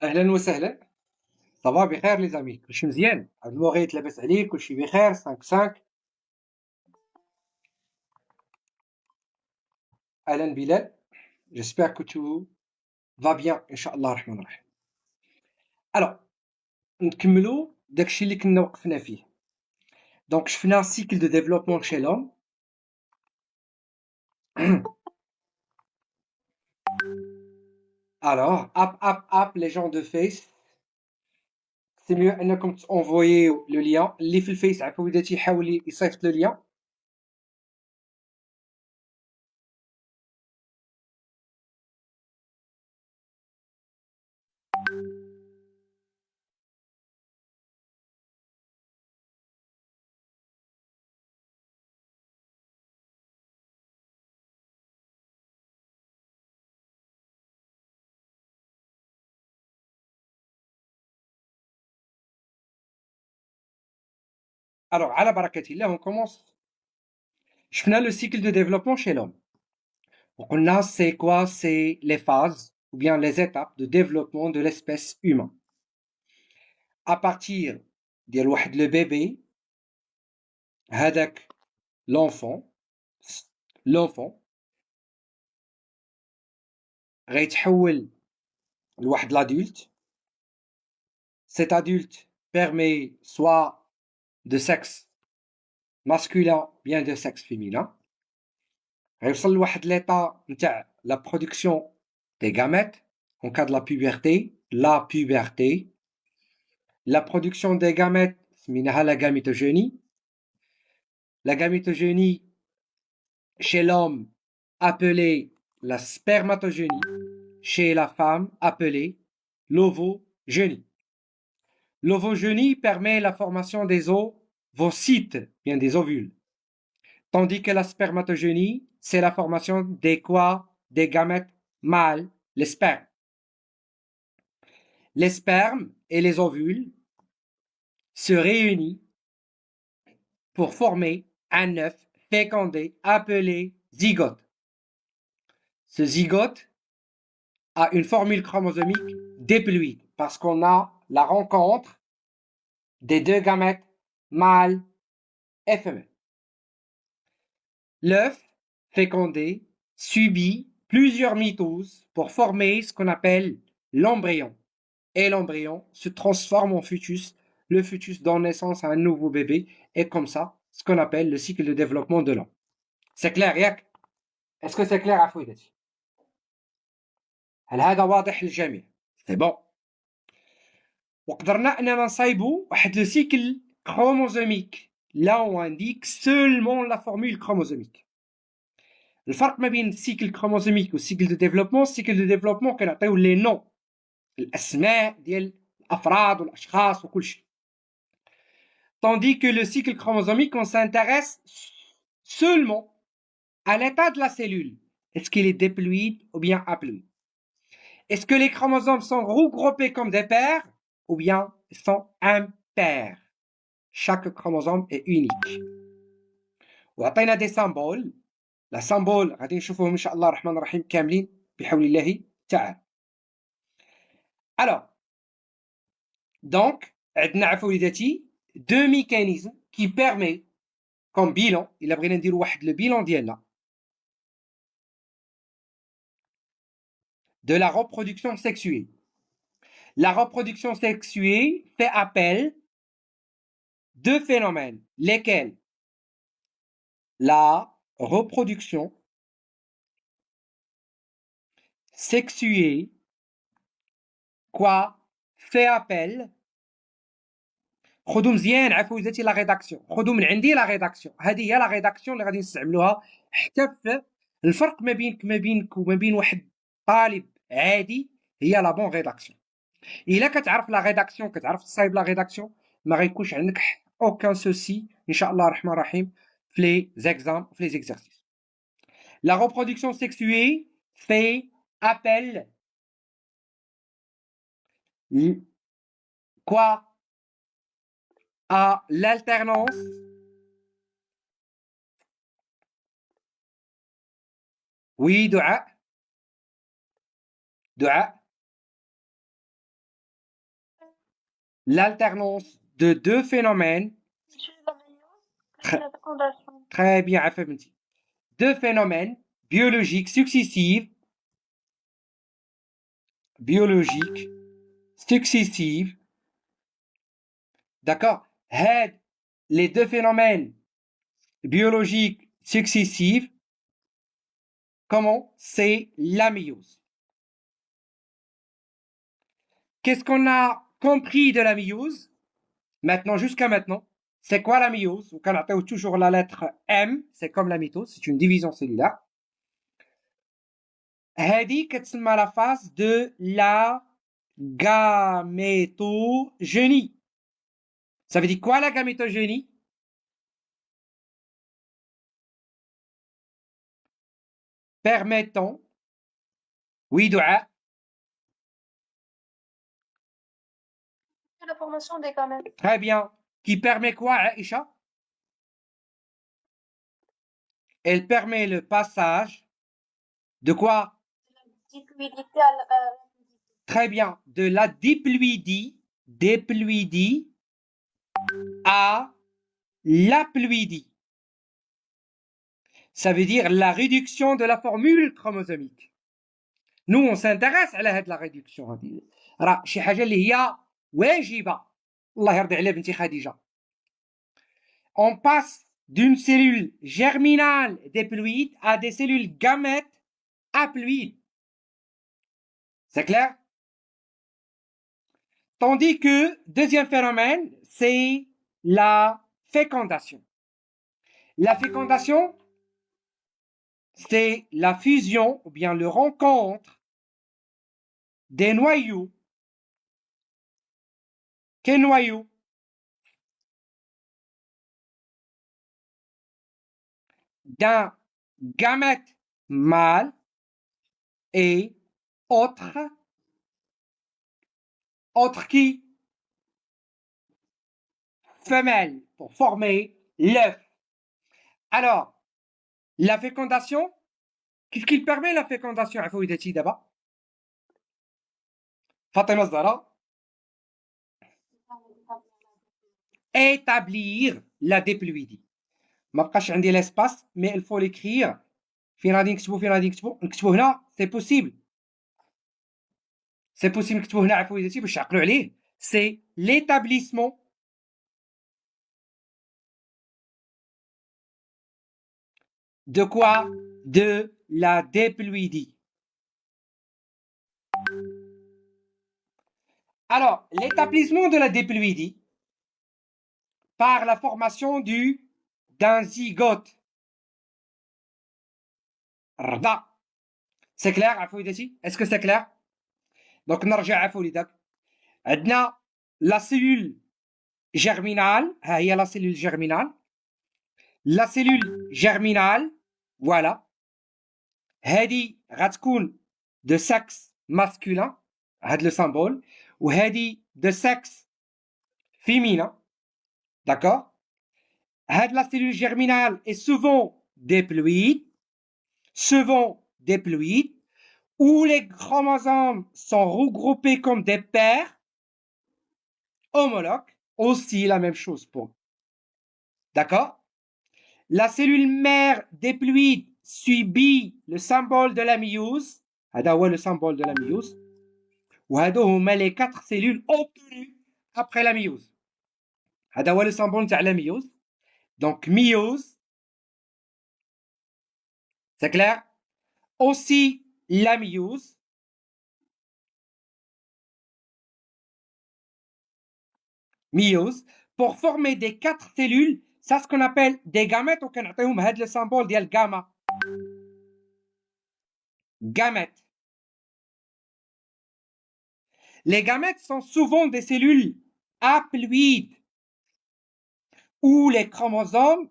أهلا وسهلا. صباح بخير لي زامي، كلشي مزيان؟ هاد الموغيت لاباس عليك؟ كلشي بخير 5 أهلا بلال. j'espère que tu vas bien إن شاء الله الرحمن الرحيم. الوغ نكملو داكشي اللي كنا وقفنا فيه. دونك شفنا cycle de développement chez l'homme. Alors hop les gens de Face، c'est mieux انكم تenvoyer le lien اللي في الفيس. عفويداتي يحاول يصيفط le lien. Alors على بركة الله on commence. شفنا le cycle de développement chez l'homme. On a c'est quoi? C'est les phases ou bien les étapes de développement de l'espèce humaine. À partir de le bébé, هذاك l'enfant غيتحول لواحد l'adulte. Cet adulte permet soit de sexe masculin bien de sexe féminin. غيوصل لواحد l'état نتاع la production des gamètes en cas de la puberté. La production des gamètes سميناها la gamétogénie. La gamétogénie chez l'homme appelée la spermatogénie, chez la femme appelée l'ovogénie. L'ovogénie permet la formation des ovocytes, bien des ovules, tandis que la spermatogénie, c'est la formation des quoi? Des gamètes mâles, les spermes. Les spermes et les ovules se réunissent pour former un œuf fécondé appelé zygote. Ce zygote a une formule chromosomique diploïde parce qu'on a la rencontre des deux gamètes mâles et femelles. L'œuf fécondé subit plusieurs mitoses pour former ce qu'on appelle l'embryon. Et l'embryon se transforme en fœtus. Le fœtus donne naissance à un nouveau bébé et comme ça, ce qu'on appelle le cycle de développement de l'homme. C'est clair, Yak? Est-ce que c'est clair à Fouidati? هل هذا واضح للجميع؟ C'est bon. وقدرنا اننا نصايبوا واحد لو سيكل chromosomique. Là on indique seulement la formule chromosomique. الفرق ما بين السيكل chromosomique والسيكل دو ديفلوبمون، السيكل دو ديفلوبمون كنعطيو لي نون، الاسماء ديال الافراد والاشخاص وكل شيء. Tandis que le cycle chromosomique, on s'intéresse seulement à l'état de la cellule. Est-ce qu'il est diploïde ou bien haploïde? Est-ce que les chromosomes sont regroupés comme des paires ou bien sont impairs? Chaque chromosome est unique. وعطينا des symboles. La symbole غادي نشوفوهم ان شاء الله الرحمن الرحيم كاملين بحول الله تعالى. Alors, donc عندنا عفويداتي deux mécanismes qui permet comme bilan. إلا بغينا نديرو واحد le bilan ديالنا de la reproduction sexuée. La reproduction sexuée fait appel deux phénomènes, lesquels la reproduction sexuée quoi fait appel. خذوا مزيان عفويتاتي لا ريداكسيون، خذوا من عندي لا ريداكسيون. هذه هي لا ريداكسيون اللي غادي نستعملوها حتى في الفرق ما بينك وما بين واحد طالب عادي هي لا بون ريداكسيون. الا كتعرف لا ريداكسيون، كتعرف تصايب لا ريداكسيون، ما غيكونش عندك aucun souci ان شاء الله الرحمن الرحيم في لي زيكزام في لي زيكزارسيس. La reproduction sexuée fait appel quoi à l'alternance oui دعاء l'alternance de deux phénomènes. Très bien, affirmatif. Deux phénomènes biologiques successifs, d'accord? Les deux phénomènes biologiques successifs, comment? C'est la méiose. Qu'est-ce qu'on a compris de la méiose? Maintenant, jusqu'à maintenant, c'est quoi la méiose? On a toujours la lettre M, c'est comme la mitose, c'est une division cellulaire. هذه كتسمى la phase de la gamétogénie. Ça veut dire quoi la gamétogénie? Permettant, oui, Doua, la formation des gamètes. très bien. Qui permet quoi, Aïcha? Elle permet le passage de quoi? Diploïdité à Très bien. De la diploïdie à l'haploïdie. Ça veut dire la réduction de la formule chromosomique. Nous, on s'intéresse à la réduction هذه. راه شي حاجة اللي هي واجبة. الله يرضي على بنتي خديجة. On passe d'une cellule germinale diploïde à des cellules gamètes haploïdes. C'est clair? Tandis que, deuxième phénomène, c'est la fécondation. La fécondation, c'est la fusion ou bien le rencontre des noyaux. Quel noyau? D'un gamète mâle et autre qui? Femelle, pour former l'œuf. Alors, la fécondation, qu'est-ce qu'il permet la fécondation à Fouidati d'abord? Fatima Zara. Établir la diploïdie. ما بقاش عندي l'espace, mais il faut l'écrire. فين غادي نكتبو هنا c'est possible. C'est possible نكتبو هنا عفويتي باش تعقلوا عليه. C'est l'établissement de quoi? De la diploïdie. Alors, l'établissement de la diploïdie par la formation d'un zygote. رضا. C'est clair عفويتي? Est-ce que c'est clair? Donc نرجع عفويتك. عندنا la cellule germinale, ها هي la cellule germinale. La cellule germinale, voilà. هذه غتكون de sexe masculin, هذا le symbole. وهذه de sexe féminin. D'accord? هذه la cellule germinale est souvent diploïde, où les chromosomes sont regroupés comme des paires homologues, aussi la même chose pour. D'accord? La cellule mère diploïde subit le symbole de la méiose. هذا هو le symbole de la méiose. وهادو هما les 4 cellules obtenues après la méiose. هذا هو le symbole تاع la méiose. Donc méiose. C'est clair? Aussi la méiose. Pour former des 4 cellules, c'est ce qu'on appelle des gamètes, ou كنعطيهم هذا le symbole ديال gamma. Gamètes. Les gamètes sont souvent des cellules haploïdes où les chromosomes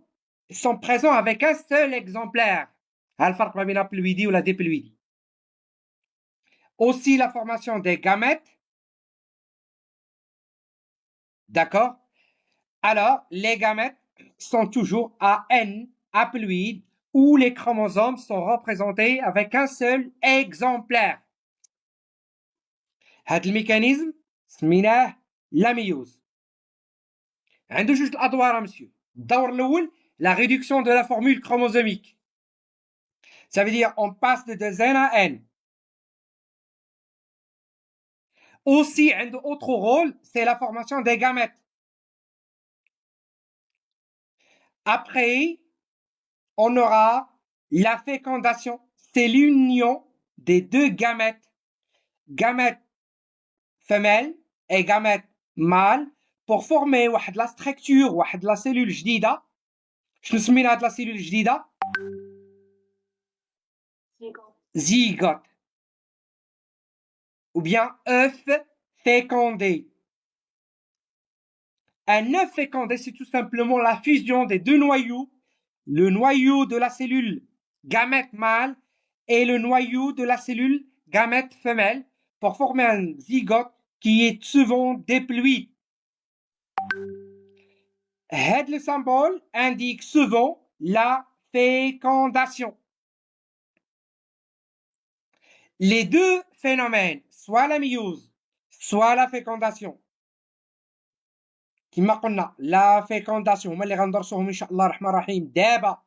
sont présents avec un seul exemplaire. الفرق ما بين haploïdie ou la diploïdie. Aussi la formation des gamètes. D'accord? Alors, les gamètes sont toujours à N haploïdes où les chromosomes sont représentés avec un seul exemplaire. هذا الميكانيزم سميناه la méiose. عنده جوج الادوار monsieur. الدور الاول la réduction de la formule chromosomique. Ça veut dire on passe de N à N. Aussi, un autre rôle, c'est la formation des gamètes. Après, on aura la fécondation. C'est l'union des deux gamètes. Gamètes femelles et gamètes mâles pour former la structure, la cellule جديدة. شنو سمينا هاد لا سيلول جديدة؟ zygote. Ou bien œuf fécondé. Un œuf fécondé, c'est tout simplement la fusion des deux noyaux, le noyau de la cellule gamète mâle et le noyau de la cellule gamète femelle pour former un zygote qui est souvent déployé. Le symbole indique souvent la fécondation. Les deux phénomènes, soit la méiose, soit la fécondation, كما قلنا la fécondation هما اللي غندرسوهم ان شاء الله الرحمن الرحيم دابا.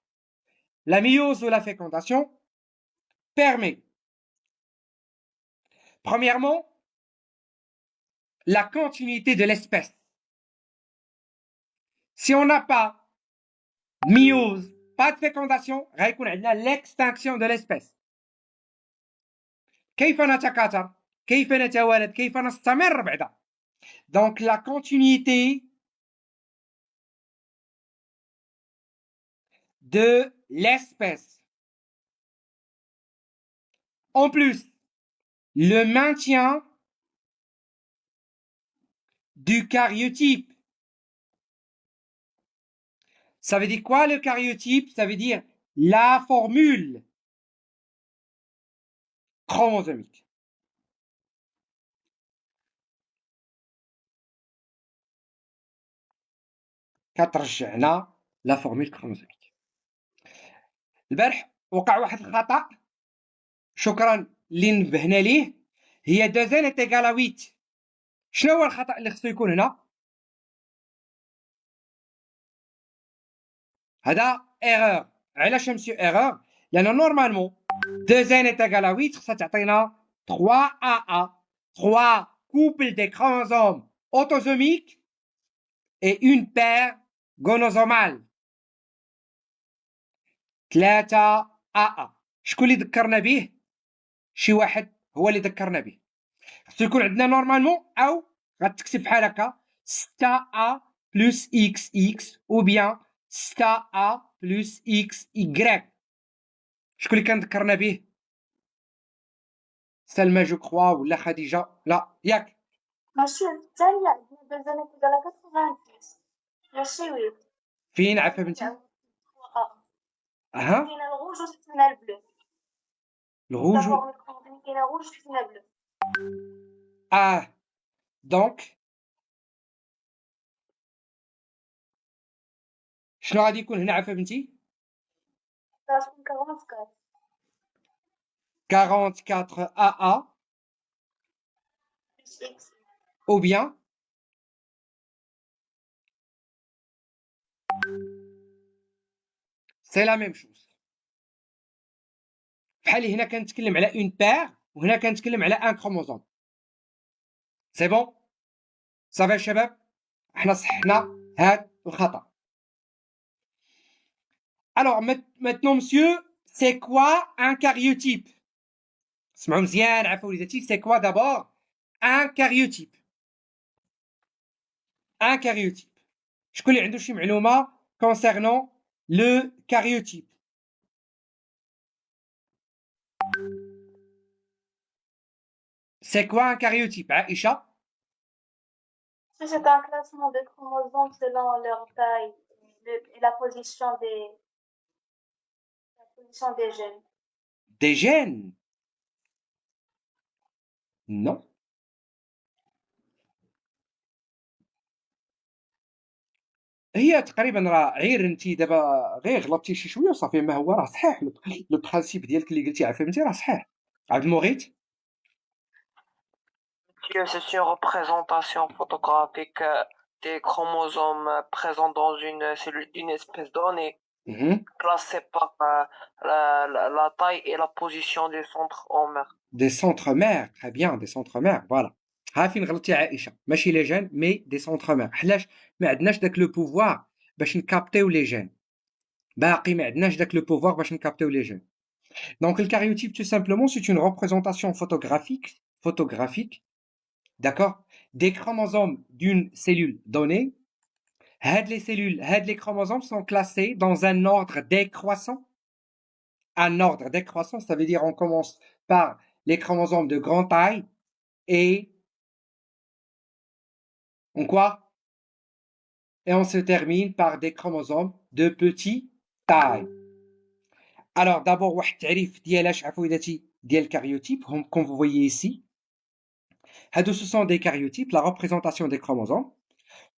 La méiose ou la fécondation permet premièrement la continuité de l'espèce. Si on n'a pas méiose, pas de fécondation, غيكون عندنا l'extinction de l'espèce. كيف نتكاثر؟ كيف نتوالد؟ كيف نستمر بعدا؟ Donc la continuité de l'espèce. En plus, le maintien du karyotype. Ça veut dire quoi le karyotype? Ça veut dire la formule chromosomique. كترجعنا لا فورمول كروموزوميك. البارح وقع واحد الخطأ شكرا اللي نبهنا ليه، هي 2 est égal à 8. شنو هو الخطأ اللي خصو يكون هنا؟ هذا ايرور. علاش مسيو ايرور؟ لأن نورمالمون 2 est égal à 8 خصها تعطينا 3 AA 3 couples des chromosomes autosomiques et une paire gonozomale 3 AA. شكون اللي ذكرنا به؟ شي واحد هو اللي ذكرنا به. خصو يكون عندنا نورمالمون او غتكتب بحال هكا 6A plus XX ou bien 6A plus XY. شكون اللي كان ذكرنا به؟ سلمى جو كخوا ولا خديجة؟ لا ياك ماشي الثانية عندنا 2 إيكال 90 ماشي 8. فين عفا بنتي؟ اها كاينة الغوج وكاينة البلو. الغوج كاينة الغوج وكاينة البلو. دونك شنو غادي يكون هنا عفا بنتي؟ غتكون 44. 44 AA plus X. ou bien c'est la même chose. بحال هنا كنتكلم على اون بير وهنا كنتكلم على ان كروموزوم. سي بون صافي الشباب، احنا صححنا هاد الخطا. Alors maintenant monsieur, c'est quoi un karyotype? اسمعوا مزيان عفوا وليداتي، c'est quoi d'abord un karyotype? Un karyotype. شكون اللي عنده شي معلومه concernant le karyotype? C'est quoi un karyotype, Aïcha? C'est un classement des chromosomes selon leur taille et la position des gènes. Des gènes? Non. هي تقريبا راه غير انت دابا غير غلطتي شي شويه وصافي، ما هو راه صحيح لو برانسيپ ديالك اللي قلتي عفهمتي راه صحيح. عبد المغيث C'est une représentation photographique des chromosomes présents dans une cellule d'une espèce donnée, classée par la taille et la position des centromères. Des centromères, très bien, des centromères, voilà. ها فين غلطتي عائشة، ماشي لي جين مي دي سونترومير، علاش ما عندناش داك لو بوفوار باش نكابتيو لي جين، باقي ما عندناش داك لو بوفوار باش نكابتيو لي جين. Donc le karyotype tout simplement c'est une représentation photographique, d'accord, des chromosomes d'une cellule donnée. Les cellules, les chromosomes sont classés dans un ordre décroissant. Un ordre décroissant, ça veut dire on commence par les chromosomes de grande taille et on quoi? Et on se termine par des chromosomes de petite taille. Alors d'abord, واحد التعريف ديال اش عفويداتي ديال الكاريوتيب هم comme vous voyez ici. Ce sont des karyotypes, la représentation des chromosomes.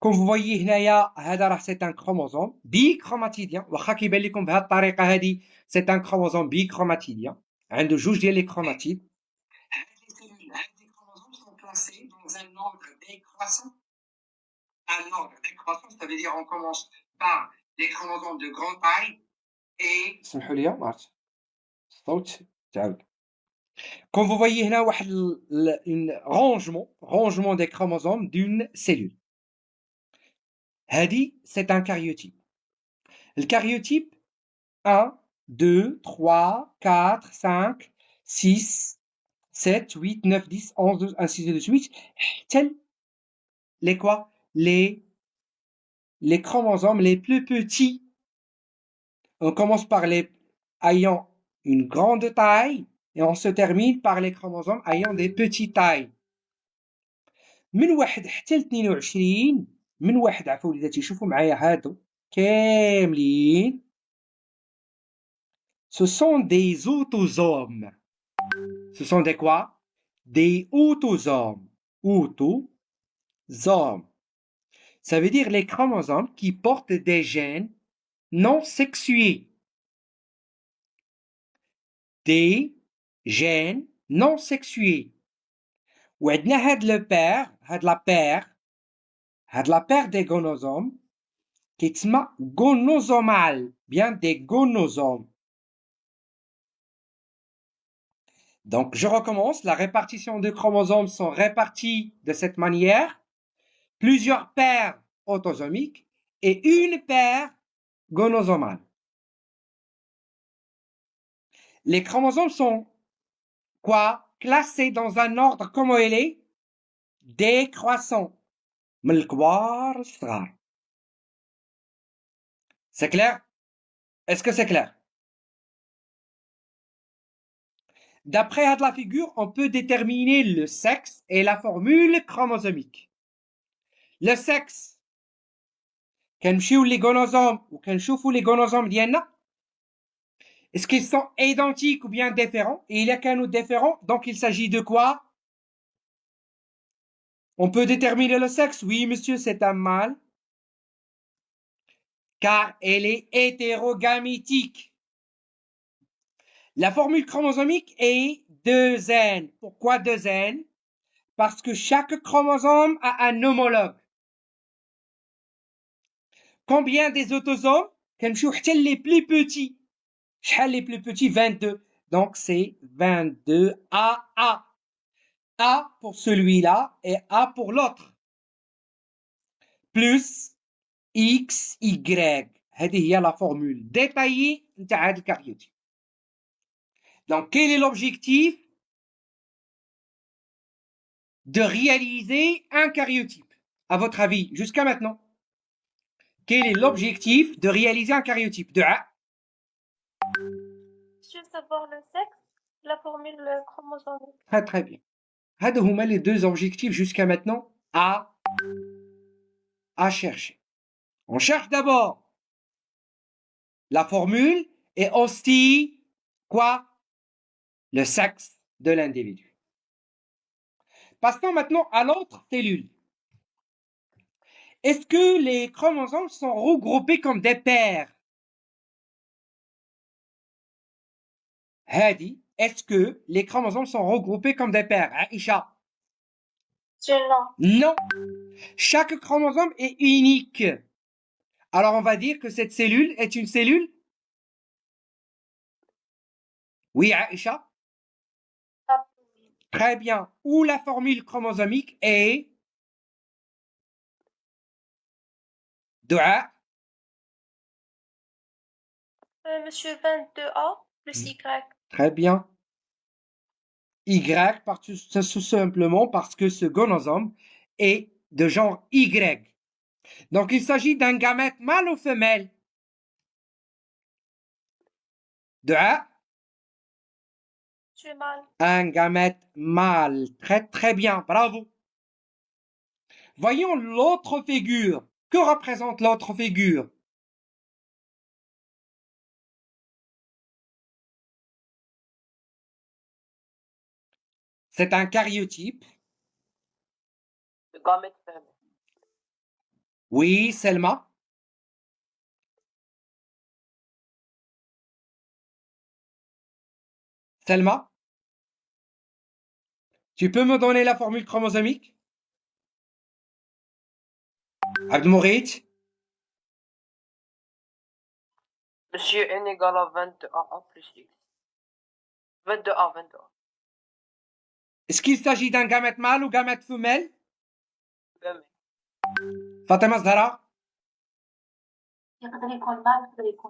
Comme vous voyez هنايا هذا راه c'est un chromosome bichromatidien. واخا كيبان لكم بهذه الطريقه هذه c'est un chromosome bichromatidien. عنده جوج ديال les chromatides. Les chromosomes sont classés dans un ordre décroissant. Un ordre décroissant, ça veut dire on commence par les chromosomes de grande taille et سمحوا لي مارت الصوت تعاود. Comme vous voyez هنا واحد rangement des chromosomes d'une cellule. هذه c'est un karyotype. Le karyotype 1, 2, 3, 4, 5, 6, 7, 8, 9, 10, 11, 12, ainsi de suite. Les quoi? Les chromosomes les plus petits. On commence par les ayant une grande taille et on se termine par les chromosomes ayant des petites tailles. من 1 حتى ل 22 من 1 عفوا وليداتي شوفوا معايا هادو كاملين ce sont des autosomes. Ce sont des quoi? Des autosomes. Autosomes. Ça veut dire les chromosomes qui portent des gènes non sexués. Des gènes non sexués. وعندنا هاد le père, هاد la paire des gonosomes كيتسمى gonosomal, bien des gonosomes. Donc, je recommence. La répartition des chromosomes sont répartis de cette manière. Plusieurs paires autosomiques et une paire gonosomale. Les chromosomes sont quoi? Classés dans un ordre, comment il est? Décroissant. C'est clair? Est-ce que c'est clair? D'après la figure, on peut déterminer le sexe et la formule chromosomique. Le sexe, كنمشيو les gonosomes وكنشوفوا les gonosomes ديالنا. Est-ce qu'ils sont identiques ou bien différents? Et il y a qu'un autre différent, donc il s'agit de quoi? On peut déterminer le sexe? Oui, monsieur, c'est un mâle. Car elle est hétérogamétique. La formule chromosomique est 2N. Pourquoi 2N? Parce que chaque chromosome a un homologue. Combien des autosomes? Les plus petits. Les plus petits, 22. Donc c'est 22 AA. A pour celui-là et A pour l'autre. Plus X, Y. هذه هي la formule détaillée نتاع هذا الكاريوتيب. Donc quel est l'objectif de réaliser un karyotype? À votre avis, jusqu'à maintenant, quel est l'objectif de réaliser un karyotype? Juste savoir le sexe, la formule chromosomique. Très très bien. هادو هما les deux objectifs jusqu'à maintenant à chercher. On cherche d'abord la formule et aussi quoi? Le sexe de l'individu. Passons maintenant à l'autre cellule. Est-ce que les chromosomes sont regroupés comme des paires? Hadi, est-ce que les chromosomes sont regroupés comme des paires? Aïcha. Non. Non. Chaque chromosome est unique. Alors on va dire que cette cellule est une cellule. Oui, Aïcha. Très bien. Où la formule chromosomique est Dua. Monsieur 22A plus Y. Très bien. Y, tout simplement parce que ce gonosome est de genre Y. Donc il s'agit d'un gamète mâle ou femelle? Dua. Monsieur mâle. Un gamète mâle. Très très bien. Bravo. Voyons l'autre figure. Que représente l'autre figure? C'est un karyotype. Le gamète femelle. Oui, Selma. Selma, tu peux me donner la formule chromosomique? Abdelmourid? Monsieur N égale à 22A plus X. 22A, 22A. Est-ce qu'il s'agit d'un gamète mâle ou gamète femelle? Femelle. Fatima Zahra?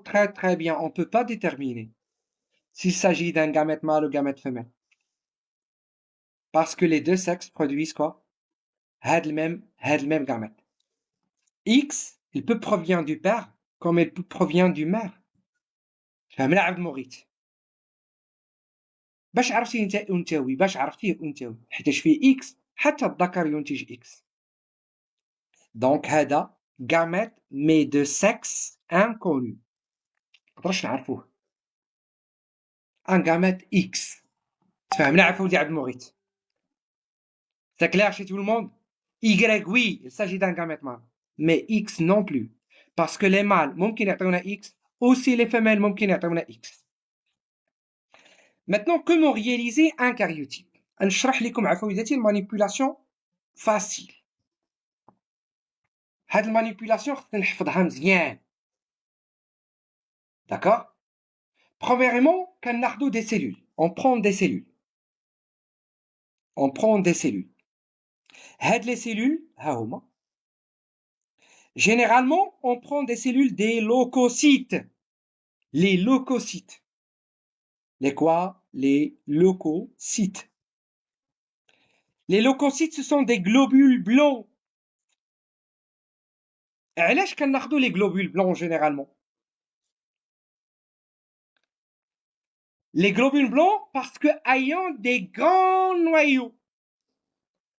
Très très bien, on ne peut pas déterminer s'il s'agit d'un gamète mâle ou gamète femelle. Parce que les deux sexes produisent quoi? Le même gamète. X, il peut provient du père comme il peut provient du mère. فهمنا عبد المغيث؟ باش عرفتي انت انثوي، باش عرفتيه انثوي حيتاش فيه اكس حتى الذكر ينتج اكس. دونك هذا gamète mais de sexe inconnu. مقدرش نعرفوه. ان gamète X. تفهمنا عفوا عبد المغيث؟ C'est clair chez tout le monde? Y, oui, il s'agit d'un gamète mâle. Mais X non plus. Parce que les mâles ممكن يعطيونا X, aussi les femelles ممكن يعطيونا X. Maintenant, comment réaliser un karyotype? نشرح لكم عفويدتي المانيبيولاسيون فاسيل. هاد المانيبيولاسيون خصنا نحفظها مزيان. D'accord? Premièrement, كناخدو des cellules. On prend des cellules. On prend des cellules. هاد les cellules, ها هما. Généralement, on prend des cellules des leucocytes. Les leucocytes. Les quoi? Les leucocytes. Les leucocytes, ce sont des globules blancs. علاش كناخدو les globules blancs généralement? Les globules blancs parce que ayant des grands noyaux.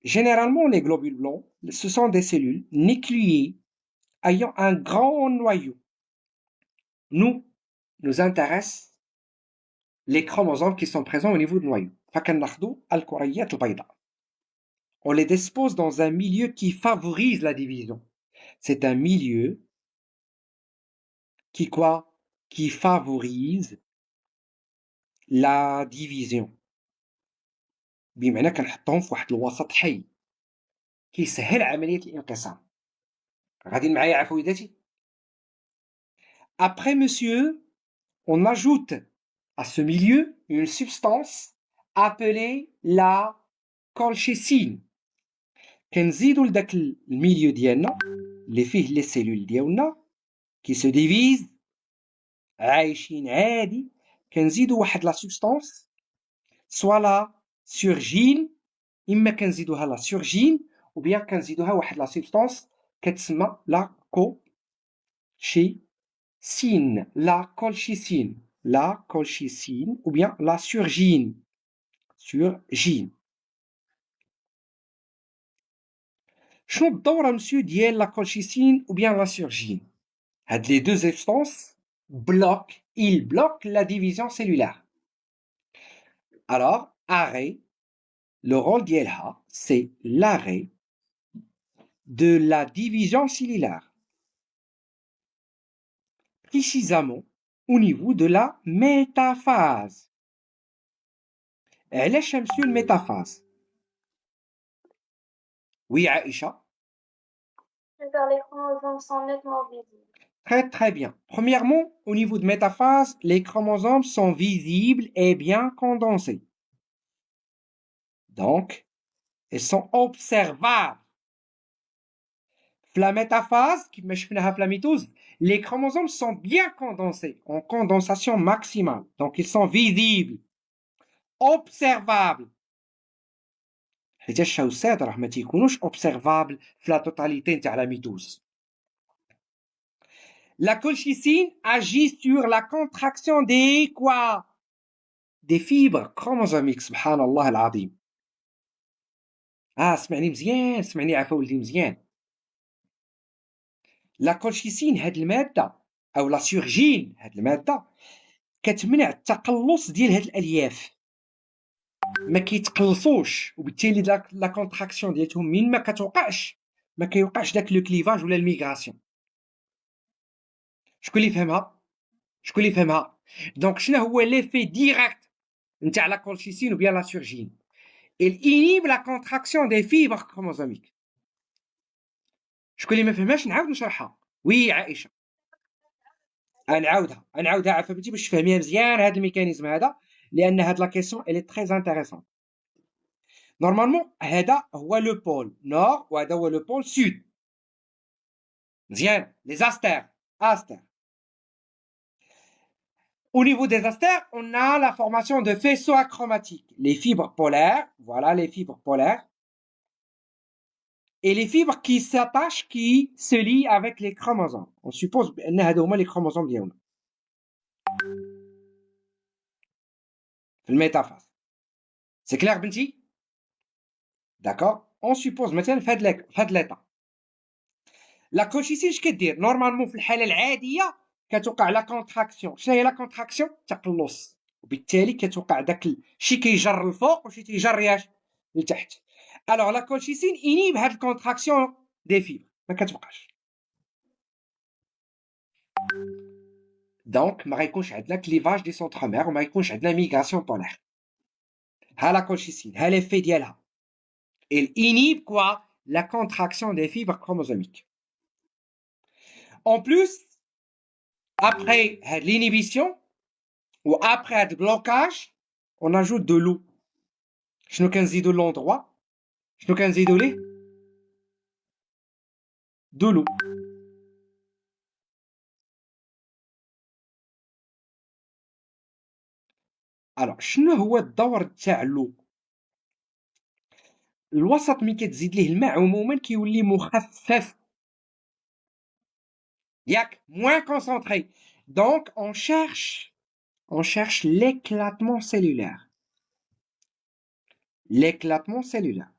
Généralement, les globules blancs, ce sont des cellules nucléées ayant un grand noyau. Nous intéressent les chromosomes qui sont présents au niveau du noyau. On les dispose dans un milieu qui favorise la division. C'est un milieu qui quoi? Qui favorise la division. بمعنى كنحطهم في واحد الوسط حي كيسهل عملية الانقسام. غاديين معايا عفويداتي؟ Après, monsieur, on ajoute à ce milieu une substance appelée la colchicine. كنزيدو لداك الميليو ديالنا اللي فيه لي سيلول ديالنا qui se divise عايشين عادي كنزيدو واحد لا سبستانس soit la surgine اما كنزيدوها لا surgine ou bien كنزيدوها واحد لا سبستانس كتسمى لا colchicine. La colchicine ou bien la surgine. شنو الدور monsieur ديال la colchicine ou bien la surgine? هاد les deux substances ils bloquent la division cellulaire. Alors, arrêt, le rôle ديالها c'est l'arrêt de la division cellulaire. Précisément au niveau de la métaphase. علاش monsieur الميتافاز؟ Oui, Aïcha. Les chromosomes sont nettement visibles. Très, très bien. Premièrement, au niveau de métaphase, les chromosomes sont visibles et bien condensés. Donc, ils sont observables. La métaphase, qui me شفناها في la mitose, les chromosomes sont bien condensés, en condensation maximale. Donc, ils sont visibles, observables. حيت الشوسات راه ما تيكونوش observables في la totalité نتاع la mitose. La colchicine agit sur la contraction des quoi? Des fibres chromosomiques, subhanallah العظيم. اسمعني مزيان، اسمعني عفا ولدي مزيان. لا كولشيسين هاد المادة أو لا سيرجين هاد المادة كتمنع التقلص ديال هاد الألياف، ما كيتقلصوش، وبالتالي لا كونتراكسيون ديالتهم من ما كتوقعش ما كيوقعش داك لو كليفاج ولا الميغراسيون. شكون اللي فهمها؟ دونك شنو هو ليفي ديريكت نتاع لا كولشيسين وبيان لا سيرجين؟ il inhibe la contraction des fibres chromosomiques. شكون اللي ما فهمهاش نعاود نشرحها؟ وي عائشة، نعاودها عفا بنتي باش تفهميها مزيان هاد الميكانيزم هذا، لان هاد لا كيسيون الي تري انتريسون. نورمالمون هذا هو لو بول نور وهذا هو لو بول سود. مزيان، لي astères. Au niveau des astères, on a la formation de faisceaux achromatiques, les fibres polaires, voilà les fibres polaires, et les fibres qui s'attachent, qui se lient avec les chromosomes. On suppose que هادو هما les chromosomes ديالنا في الميتافاز. C'est clair بنتي؟ D'accord? On suppose مثلا في هاد l'état. La colchicine اش كدير؟ نورمالمون في الحالة العادية كتوقع لا كونتراكسيون. شنو هي لا كونتراكسيون؟ تقلص، وبالتالي كتوقع داك شي كيجر الفوق وشي تيجر ياش لتحت. الوغ لا كولشيسين انيب هاد الكونتراكسيون دي فيبر، ما كتبقاش. دونك ما غيكونش عندنا كليفاج دي سونترومير وما غيكونش عندنا ميغراسيون بولير. ها لا كولشيسين، ها ليفي ديالها il inhibe quoi? La contraction des fibres chromosomiques. En plus, après l'inhibition ou après le blocage, on ajoute de l'eau. شنو كنزيدو l'endroit؟ شنو كنزيدو ليه؟ de l'eau. الوغ شنو هو الدور تاع لو؟ الوسط ملي كتزيد ليه الماء عموما كيولي مخفف، ياك moins concentré. Donc on cherche l'éclatement cellulaire. L'éclatement cellulaire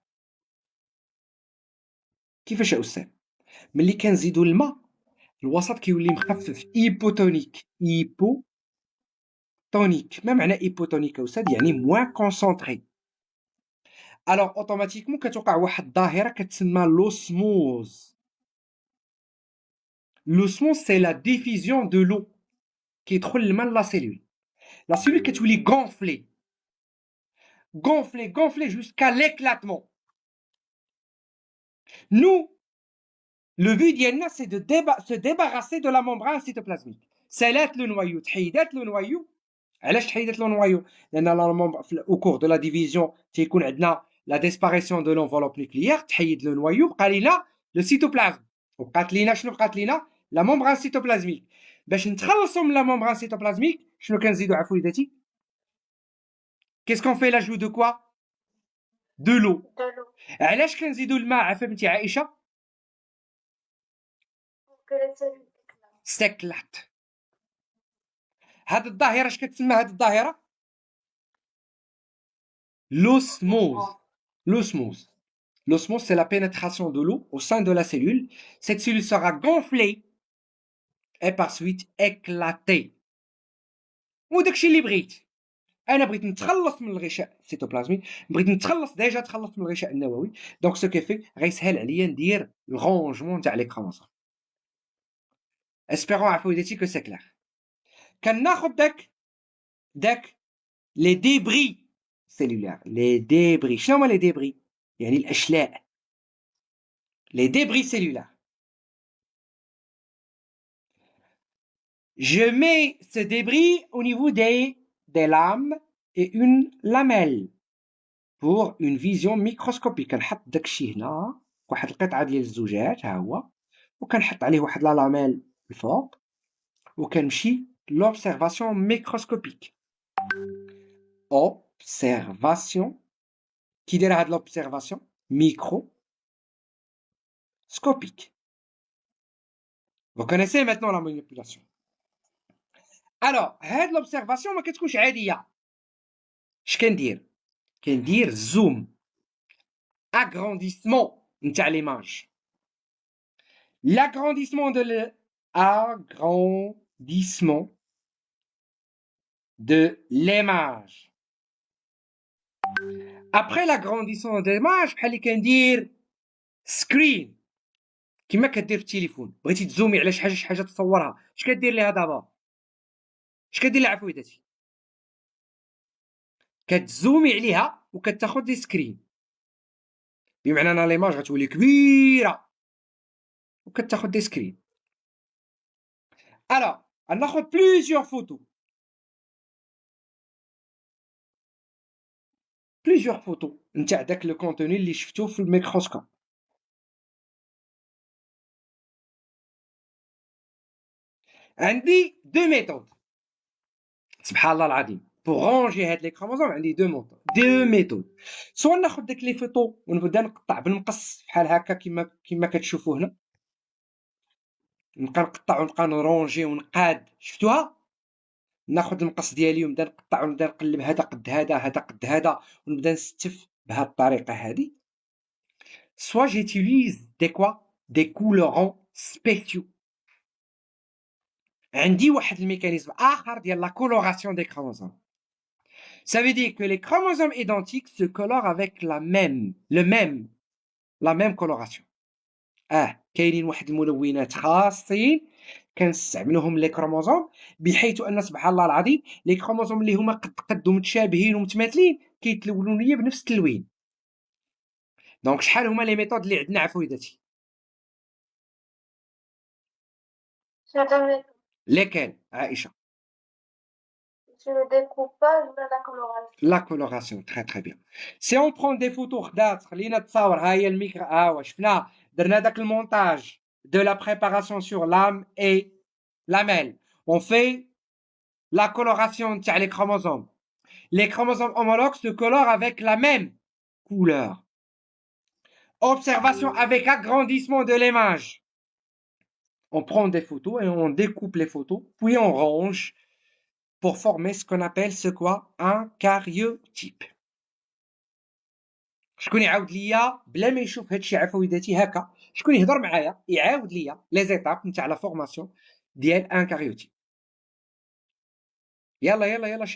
كيفاش يا أستاذ؟ ملي كنزيدو الماء الوسط كيولي مخفف، hypotonique. ما معنى hypotonique يا أستاذ؟ يعني moins concentré. alors automatiquement كتوقع واحد الظاهرة كتسمى l'osmose. L'osmose c'est la diffusion de l'eau كيدخل الماء لا سيلول. لا سيلول كتولي gonflée jusqu'à l'éclatement. Nous, le but ديالنا c'est de se débarrasser de la membrane cytoplasmique. سالات لو نوايو، تحيدات لو نوايو. علاش تحيدات لو نوايو؟ لان au cours de la division تيكون عندنا la disparition de l'enveloppe nucléaire، تحيد لو نوايو، بقى لينا لو سيتوبلازم، وبقات لينا شنو؟ بقات لينا لا membrane cytoplasmique. باش نتخلصوا من لا membrane cytoplasmique شنو كنزيدو عفوا وليداتي؟ Qu'est-ce qu'on fait l'ajout de quoi? De l'eau. علاش كنزيدو الماء عفا بنتي عائشة؟ استكلات. هاد الظاهرة اش كتسمى هاد الظاهرة؟ l'osmose. L'osmose c'est la pénétration de l'eau au sein de la cellule. Cette cellule sera gonflée et par suite éclatée. وداكشي اللي بغيت. انا بغيت نتخلص من الغشاء السيتوبلازمي، بغيت نتخلص ديجا تخلصت من الغشاء النووي، دونك سو كيفي غيسهل عليا ندير الغونجمون تاع لي كروموسوم. اسبيرون عفويدتي كو سي كلير. كناخذ داك لي ديبري سيلولار. لي ديبري شنو هما لي ديبري؟ يعني الاشلاء. les débris cellulaires. Je mets ce débris au niveau des lames et une lamelle pour une vision microscopique. كنحط داك الشيء هنا واحد القطعة ديال الزجاج ها هو وكنحط عليه واحد لا لاميل الفوق وكنمشي l'observation microscopique. Observation. Qui dira de l'observation microscopique. Vous connaissez maintenant la manipulation. Alors, هاد l'observation ما كتكونش عادية. اش كندير؟ كندير zoom. Agrandissement نتاع l'image. L'agrandissement de l'image. Après l'agrandissement de l'image بحال اللي كندير screen كما كدير في التليفون بغيتي تزومي على شي حاجه تصورها اش كدير ليها دابا اش كدير لها عفويداتي كتزومي عليها وكتاخذ لي سكرين بمعنى ان ليماج غتولي كبيره وكتاخذ دي سكرين. alors غناخذ plusieurs photos نتاع داك لو كونتوني اللي شفتو في الميكروسكوب. عندي دو ميثود سبحان الله العظيم pour ranger هاد لي كروموزوم عندي دو ميثود. سواء ناخذ داك لي فوتو ونبدا نقطع بالمقص بحال هكا كما كتشوفوا هنا نبقى نقطع ونبقى نرونجي ونقاد شفتوها ناخذ المقص ديالي ونبدا نقطع ونبدا نقلب هذا قد هذا هذا قد هذا ونبدا نستف بهذه الطريقه هذه. soit j'utilise des colorants spéciaux. عندي واحد الميكانيزم اخر ديال لا coloration des chromosomes. Ça veut dire que les chromosomes identiques se colorent avec la même coloration. كاينين واحد الملونات خاصين كنستعملوهم لي كروموزوم بحيث ان سبحان الله العظيم لي كروموزوم اللي هما قد متشابهين ومتماثلين كيتلونوا ليا بنفس التلوين. دونك شحال هما لي ميثود اللي عندنا عفويداتي؟ lesquels عائشة؟ C'est le découpage de la coloration. La coloration, très bien. Si on prend des photos خدات خلينا تصاور ها هي الميكرو ها شفنا درنا داك المونتاج de la préparation sur l'âme et lamelle. On fait la coloration تاع les chromosomes. Les chromosomes homologues se colorent avec la même couleur. Observation avec agrandissement de l'image. On prend des photos et on découpe les photos, puis on range pour former ce qu'on appelle un karyotype. شكون يعاود ليا بلا ما يشوف هادشي عفويداتي هكا شكون يهضر معايا يعاود ليا لي زيتاب نتاع لا فورماسيون ديال ان كاريوتيب. يلا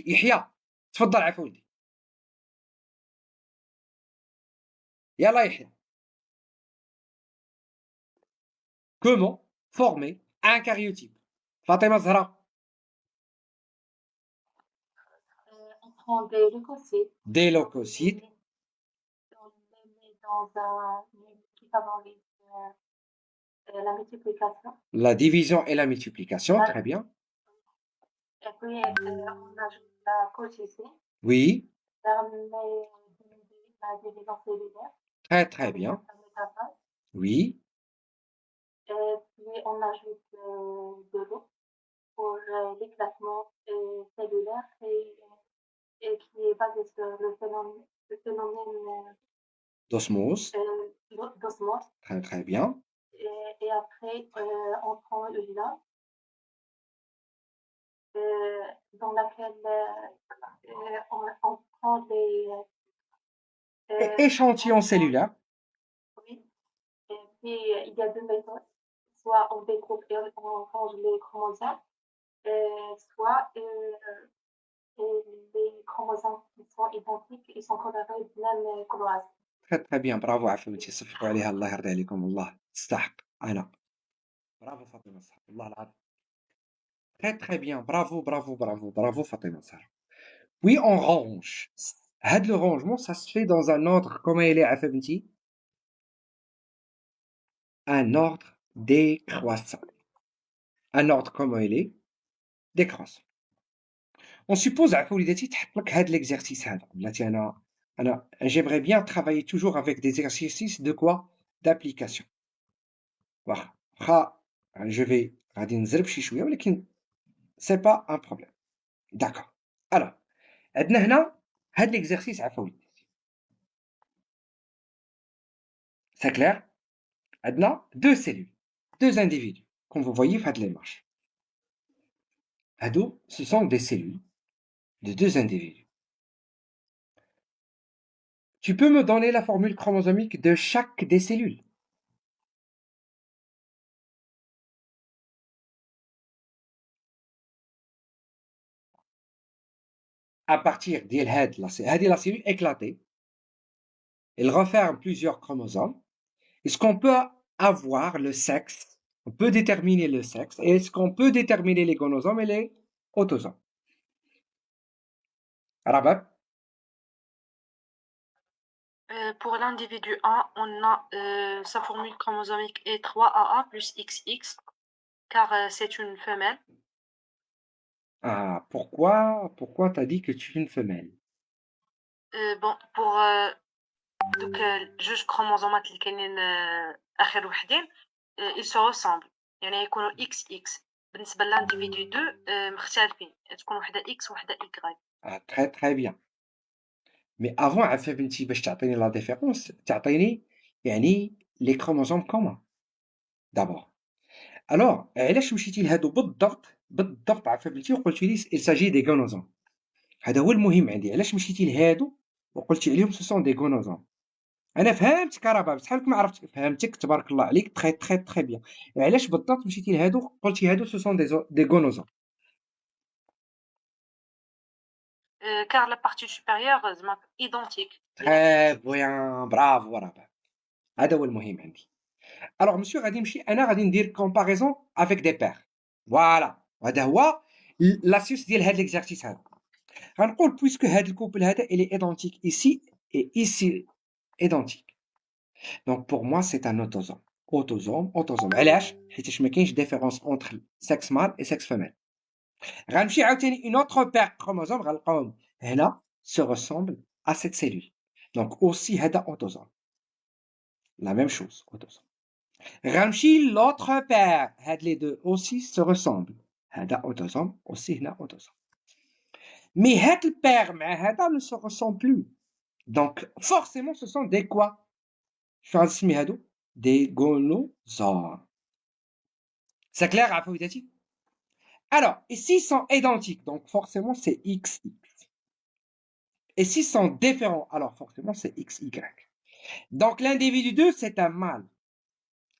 يحيى تفضل عفويدي يلا يحيى. Comment former un karyotype? فاطمة زهرة. On prend des leucocytes. Des leucocytes. On les met dans un qui favorise la multiplication. La division et la multiplication, très bien. Et puis on ajoute la colchicine. Oui. Permet la division cellulaire. Très bien. Oui. Et puis on ajoute de l'eau pour l'éclatement cellulaire et qui est basé sur le phénomène d'osmose. D'osmose. Très bien. Et après, on prend une lampe dans laquelle on prend des échantillons cellulaires. Oui. Et puis, il y a deux méthodes. Soit on découpe et on range les chromosomes, soit les chromosomes qui sont identiques, ils sont colorés de même coloration. Très bien, bravo عفويتي صفقوا عليها الله يرضي عليكم والله تستحق انا. برافو فاطمة الزهراء والله العظيم. Très bien, bravo فاطمة الزهراء. Oui, on range. هاد le rangement ça se fait dans un ordre comment il est عفا بنتي؟ un ordre décroissant. Un ordre comment il est décroissant. On suppose l'exercice. J'aimerais bien travailler toujours avec des exercices de quoi? D'application. Je vais c'est pas un problème. D'accord. Alors, l'exercice c'est clair? Deux cellules, deux individus, comme vous voyez, faites les marches. Ce sont des cellules de deux individus. Tu peux me donner la formule chromosomique de chaque des cellules? À partir de la cellule éclatée, elle referme plusieurs chromosomes. Est-ce qu'on peut avoir le sexe? On peut déterminer le sexe. Et est-ce qu'on peut déterminer les gonosomes et les autosomes? Rabab? Pour l'individu 1, on a sa formule chromosomique est 3AA plus XX, car c'est une femelle. Ah, pourquoi t'as dit que tu es une femelle? Bon, pour donc جوج chromosomes اللي كاينين آخر وحدين ils se ressemblent. يعني يكونوا XX. بالنسبة للإنديفيدو 2 مختلفين. تكون وحدة X وحدة Y. Ah, très très bien. Mais avant, عفا بنتي باش تعطيني لا ديفيرونس تعطيني يعني لي كروموزوم كومون d'abord. Alors, علاش مشيتي لهادو بالضبط عفا بنتي وقلتي لي il s'agit des gonosomes. هذا هو المهم عندي، علاش مشيتي لهادو وقلتي عليهم ce sont des gonosomes. انا فهمتك راه بابا شحال ما عرفت فهمتك تبارك الله عليك تري تري تري بيان. علاش بالضبط مشيتي لهادو قلتي هادو ce sont des gonosomes. Car la partie supérieure est identique. Très bien, bravo راه هذا هو المهم عندي. Alors monsieur غادي نمشي انا غادي ندير comparaison avec des paires. Voilà. وهذا هو l'astuce ديال هذا l'exercice هذا. غنقول puisque هذا الكوبل هذا il est identique ici et ici identique. Donc pour moi c'est un autosome. Autosome. علاش؟ حيتاش ما كاينش différence entre sexe mâle et sexe femelle. غنمشي عاوتاني une autre paire chromosome غنلقاهم هنا se ressemble à cette cellule. Donc aussi هذا autosome. La même chose, autosome. غنمشي l'autre paire هاد les deux aussi se ressemblent. هذا autosome aussi هنا autosome. Mais هاد البير مع هذا ne se ressemblent plus. Donc forcément ce sont des quoi? شنو غنسمي هادو؟ Des gonosomes. C'est clair عفوا وداتي؟ Alors, et s'ils sont identiques, donc forcément c'est XX. Et s'ils sont différents, alors forcément c'est XY. Donc l'individu 2 c'est un mâle.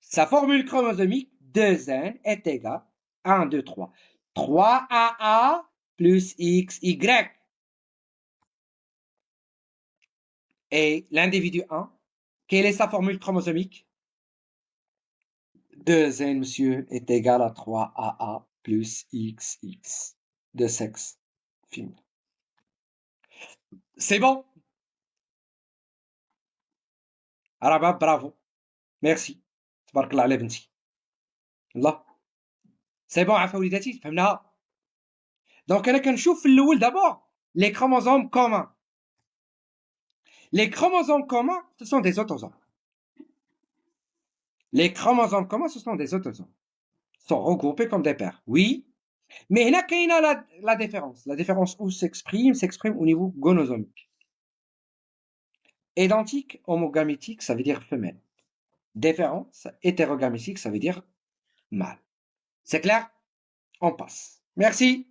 Sa formule chromosomique 2N est égale à 1, 2, 3. 3AA plus XY. Et l'individu 1, quelle est sa formule chromosomique? 2N, monsieur, est égal à 3AA plus XX de sexe féminin. C'est bon? Arabab, bravo. Merci. تبارك الله على بنتي. الله. C'est bon عفا وليداتي فهمناها. Donc انا كنشوف في الاول d'abord les chromosomes communs. Les chromosomes communs, ce sont des autosomes. Les chromosomes communs, ce sont des autosomes. Ils sont regroupés comme des paires. Oui. Mais il y a la différence. La différence où s'exprime au niveau gonosomique. Identique, homogamétique, ça veut dire femelle. Différence, hétérogamétique, ça veut dire mâle. C'est clair? On passe. Merci.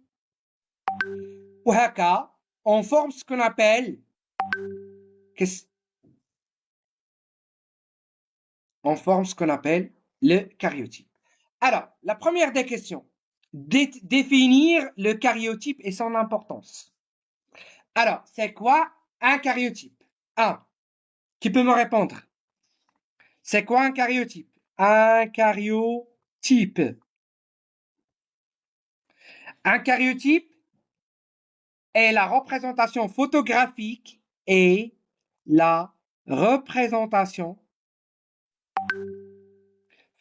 وهكا, on forme ce qu'on appelle le karyotype. Alors, la première des questions, définir le karyotype et son importance. Alors, c'est quoi un karyotype? Qui peut me répondre? C'est quoi un karyotype? Un karyotype. Un karyotype est la représentation photographique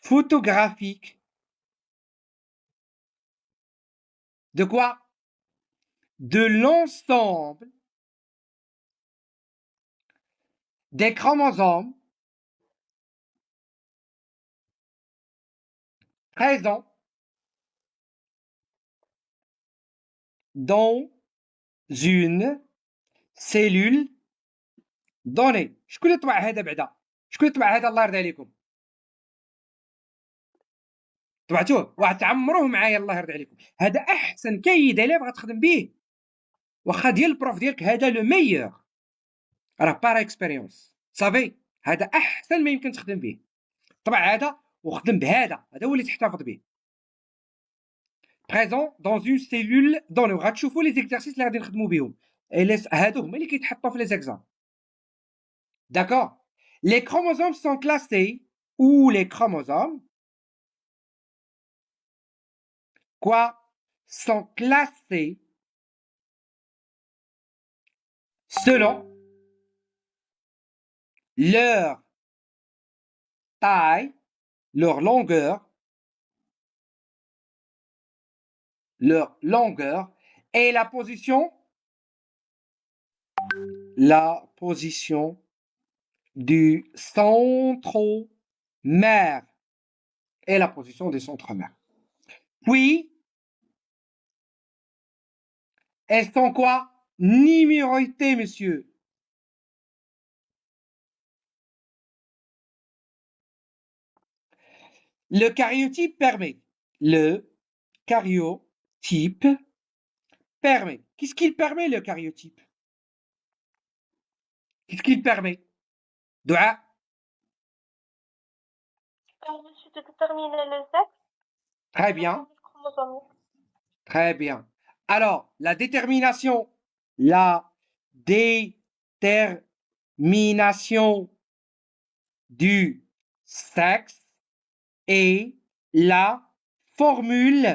photographique. De quoi? De l'ensemble des chromosomes présents dans une cellule donnée. شكون اللي طبع هذا بعدا؟ شكون اللي طبع هذا الله يرضي عليكم؟ طبعتوه؟ واحد تعمروه معايا الله يرضي عليكم. هذا احسن كاين ديليف غتخدم به. واخا ديال البروف ديالك هذا لو ميور. راه بار اكسبيريونس. صافي؟ هذا احسن ما يمكن تخدم به. طبع هذا وخدم بهذا، هذا هو اللي تحتفظ به. présent dans une cellule donnée. غتشوفوا لي زيكزارسيس اللي غادي نخدموا بهم. هادو هما اللي كيتحطوا في لي زيكزام. D'accord? Les chromosomes sont classés ou les chromosomes quoi sont classés selon leur taille, leur longueur et la position du centromère et la position du centromère. Puis, elles sont quoi? Numérotées, monsieur. Le karyotype permet. Qu'est-ce qu'il permet, le karyotype? Qu'est-ce qu'il permet? Dua. Permet de déterminer le sexe. Très bien. Très bien. Alors, la détermination du sexe et la formule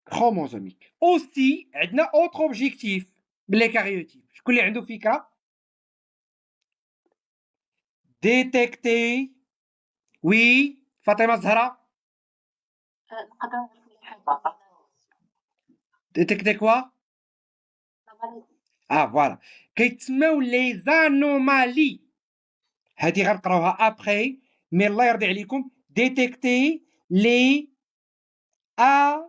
chromosomique. Aussi, on a autre objectif les karyotypes. شكون اللي عنده فكرة؟ détecter. Oui, Fatima Zahra. Détecter quoi? Ah, voilà. كيتسموا les anomalies. هذه غنقراوها après, mais الله يرضي عليكم. Détecter les anomalies.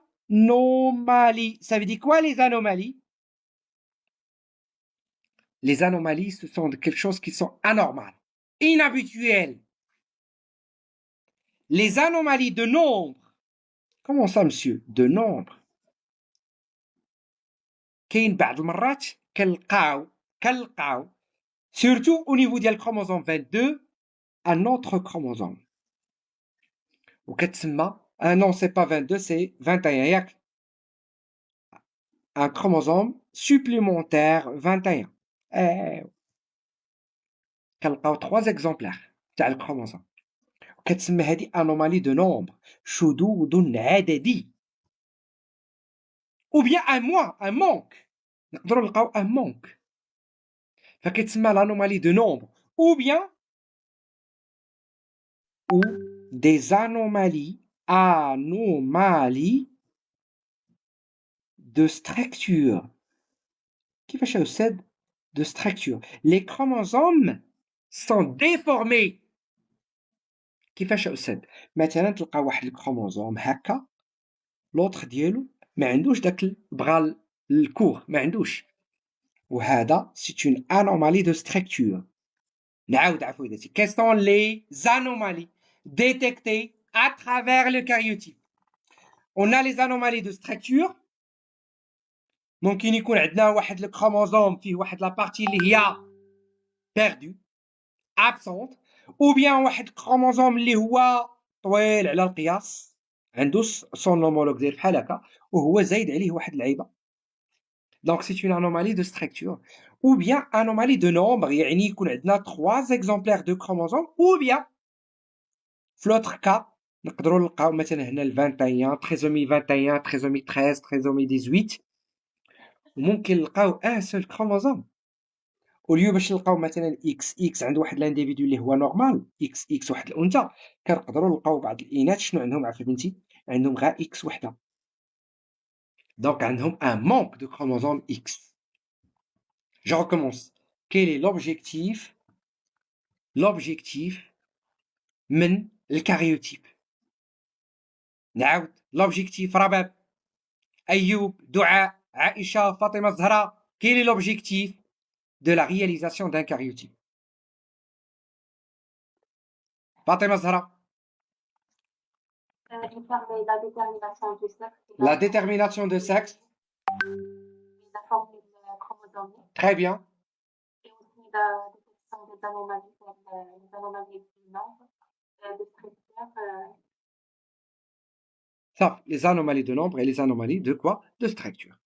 Ça veut dire quoi les anomalies? Les anomalies, ce sont quelque chose qui sont anormales, inhabituelles. Les anomalies de nombre. Comment ça, monsieur? De nombre. كاين بعض المرات كنلقاو surtout au niveau ديال chromosome 22 un autre chromosome. وكتسمى non, c'est pas 22, c'est 21 ياك. Un chromosome supplémentaire 21. كنلقاو 3 exemplaires تاع الكروموسوم. وكتسمى هذه anomalie de nombre. شذوذ عددي. ou bien un manque. نقدروا نلقاو un manque. فكتسمى l'anomalie de nombre ou bien des anomalies de structure. كيفاش أستاذ de structure? Les chromosomes sont déformés. كيفاش أستاذ؟ مثلا تلقى واحد الكروموزوم هكا لوطخ ديالو ما عندوش داك البغا الكور، ما عندوش، وهذا c'est une anomalie de structure. نعاود عفويداتي. Quelles sont les anomalies détectées à travers le karyotype? On a les anomalies de structure. ممكن يكون عندنا واحد الكروموزوم فيه واحد لا بارتي اللي هي perdue absente، ou bien واحد الكروموزوم اللي هو طويل على القياس عنده سون هومولوج ديال بحال هكا وهو زايد عليه واحد اللعيبه. Donc c'est une anomalie de structure ou bien anomalie de nombre. يعني يكون عندنا 3 exemplaires de chromosomes ou bien في l'autre cas نقدروا نلقاو مثلا هنا ال 21 trisomie 21 trisomie 13 trisomie 18 وممكن نلقاو un seul chromosome au lieu باش نلقاو مثلا اكس عند واحد الانديفيدو اللي هو نورمال اكس واحد الانثى كنقدروا نلقاو بعض الاناث شنو عندهم عارفه بنتي عندهم غير اكس وحده دونك عندهم un manque de chromosome X. Je recommence. Quel est l'objectif من الكاريوتيب؟ نعاود l'objectif رباب أيوب دعاء عائشة فاطمة الزهراء. Quel est l'objectif de la réalisation d'un karyotype? فاطمة الزهراء. Il permet la détermination du sexe. La détermination de sexe. La formule chromosomique. Très bien. Et aussi la détection des anomalies, les anomalies du nombre, des structures. Ça, les anomalies de nombre et les anomalies de quoi? De structure.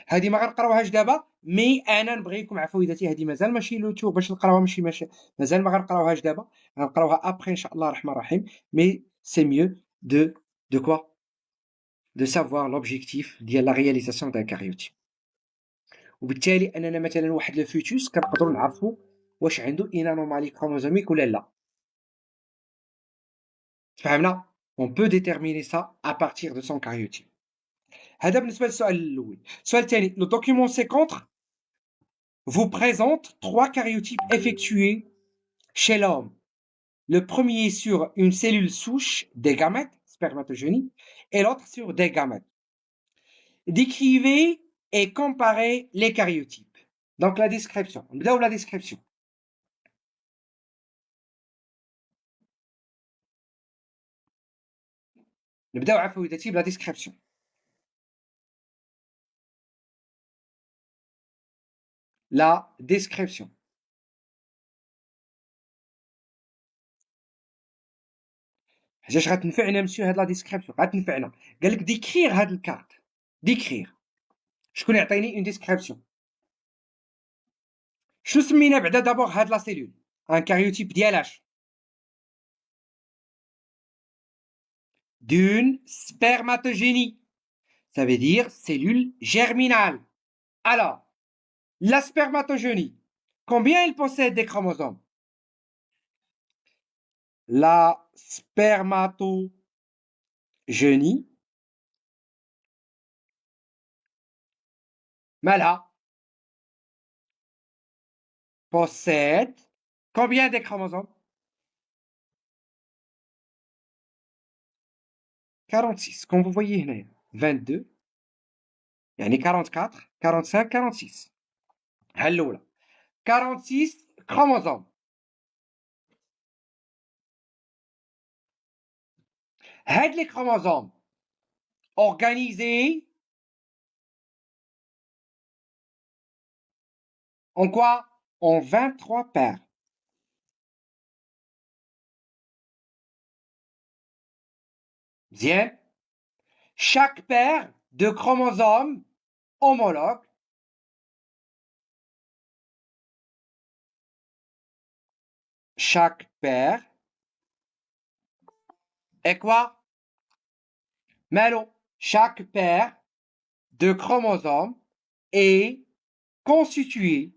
هذه ما غنقراوهاش دابا مي انا نبغيكم عفويداتي هذه مازال ماشي لوتور باش نقراوها ماشي مازال ما غنقراوهاش دابا غنقراوها ابري ان شاء الله الرحمن الرحيم مي سي ميو de quoi de savoir l'objectif ديال la réalisation d'un karyotype وبالتالي اننا مثلا واحد لو فيتوس كنقدروا نعرفوا واش عنده ان انومالي كروموزوميك ولا لا تفهمنا on peut déterminer ça à partir de son karyotype هذا بالنسبه للسؤال الاول السؤال الثاني le document C-contre vous présente 3 karyotypes effectués chez l'homme. Le premier sur une cellule souche des gamètes, spermatogénie, et l'autre sur des gamètes. Décrivez et comparez les karyotypes. Donc la description. نبداو la description. نبداو عفويداتي بلا description. La description. حاجاش غتنفعنا مسيو هاد لا ديسكريبسيون غتنفعنا قال لك ديكرير هاد الكارت ديكرير شكون يعطيني اون ديسكريبسيون شنو سمينا بعدا دابور هاد لا سيلول ان كاريوتيب ديال اش d'une spermatogénie ça veut dire cellule germinale alors la spermatogénie combien elle possède des chromosomes la spermatogénie مالها possède combien de chromosomes 46 comme vous voyez هنا 22 يعني 44 45 46 ها الاولى 46 chromosomes هاد les chromosomes organisés en quoi en 23 paires bien chaque paire de chromosomes homologue chaque paire est quoi Malo, chaque paire de chromosomes est constituée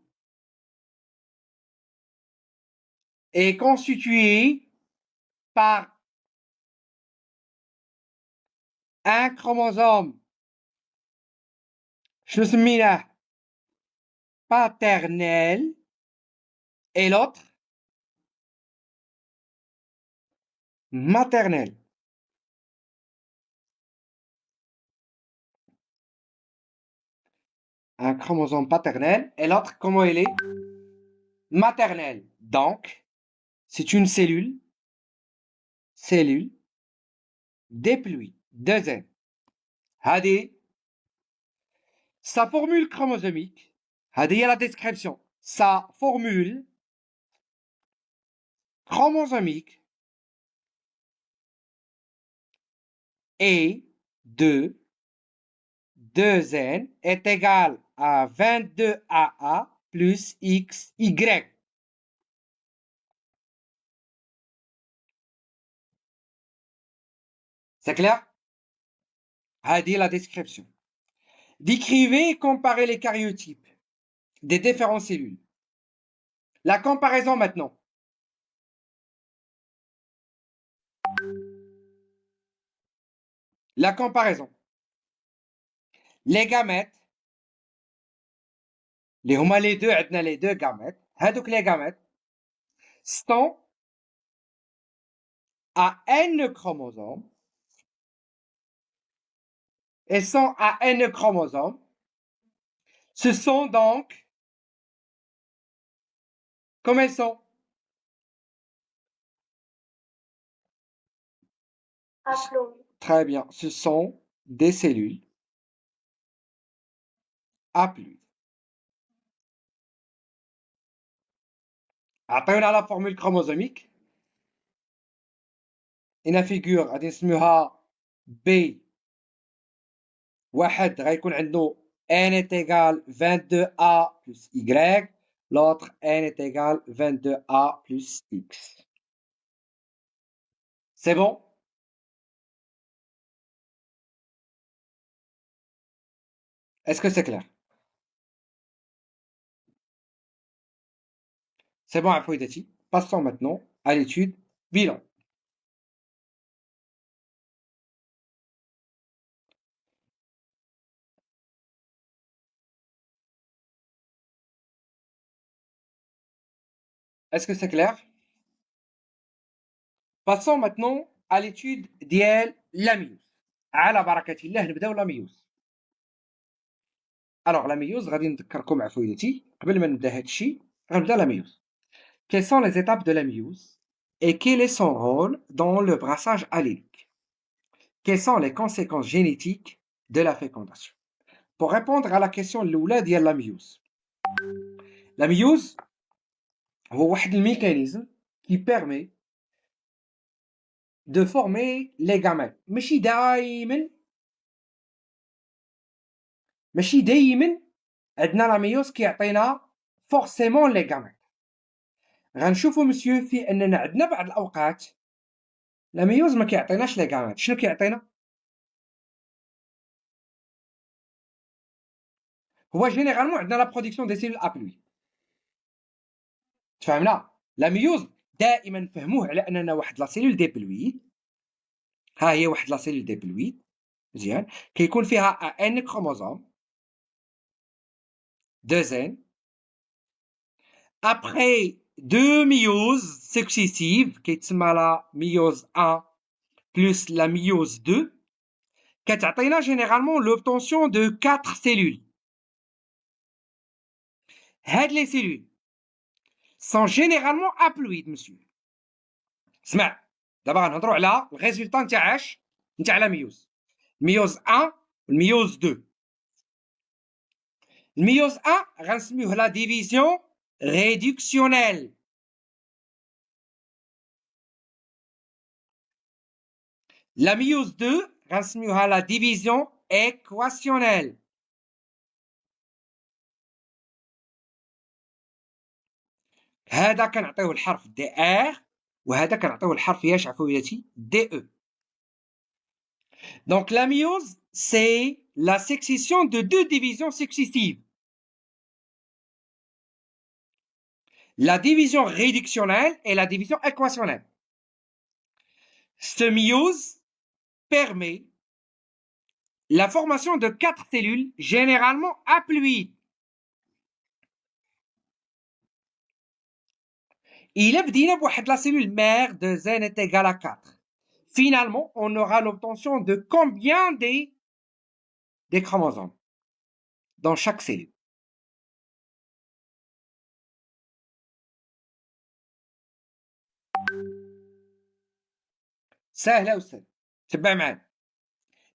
par un chromosome شنو سميناه paternel et l'autre maternel un chromosome paternel et l'autre comment il est maternel donc c'est une cellule déployée deuxième هذه sa formule chromosomique هذه هي la description sa formule chromosomique est de 2n est égal à 22AA plus XY. C'est clair? هذه la description. Décrivez et comparez les karyotypes des différentes cellules. La comparaison maintenant. La comparaison. Les gamètes, les deux gamètes, les gamètes sont à N chromosomes. Elles sont à N chromosomes. Ce sont donc, comme elles sont. haploïdes. Très bien. Ce sont des cellules haploïdes. عطيونا la formule chromosomique. هنا فيغور غادي نسميوها B واحد غيكون عنده n est égal 22a plus y, l'autre n est égal 22a plus x. C'est bon? Est-ce que c'est clair? C'est bon, Afoudati. Passons maintenant à l'étude bilan. Est-ce que c'est clair? Passons maintenant à l'étude ديال la méiose. على بركة الله نبداو la méiose. Alors la méiose غادي نذكركم عفويتي قبل ما نبدا هاد الشيء غنبدا la méiose. Quelles sont les étapes de la méiose et quel est son rôle dans le brassage allélique? Quelles sont les conséquences génétiques de la fécondation? Pour répondre à la question الأولى ديال la méiose. La méiose هو واحد الميكانيزم qui permet de former les gamètes. ماشي دايما عندنا لا ميوز كيعطينا فورسيمون لي gamètes. غنشوفوا مسيو في اننا عندنا بعض الاوقات لا ميوز ما كيعطيناش لي gamètes. شنو كيعطينا؟ هو جينيرالمون عندنا لا برودكسيون دي سيلول ابلوي. تفهمنا؟ لا ميوز دائما نفهموه على اننا واحد لا سيلول ديبلويد. ها هي واحد لا سيلول ديبلويد مزيان كيكون فيها ان كروموزوم deux N. Après deux méioses successives, qui est la méiose 1 plus la méiose 2, qui a généralement l'obtention de 4 cellules. Les cellules sont généralement haploïdes, monsieur. اسمع دابا غنهضروا على الريزولطا نتاع لا ميوز. ميوز 1 والميوز 2. الميوز 1 غنسميوه لا ديفيزيون réductionnelle. La méiose 2 غنسميوها la division équationnelle. هذا كنعطيوه الحرف دي ار وهذا كنعطيوه الحرف ياش عفوياتي دي او. Donc la méiose c'est la succession de deux divisions successives. La division réductionnelle et la division équationnelle. Ce méiose permet la formation de 4 cellules généralement haploïdes. Il a بدينا بواحد la cellule mère de Z est égal à 4. Finalement, on aura l'obtention de combien des chromosomes dans chaque cellule? سهلة وسهلة. تبع معايا.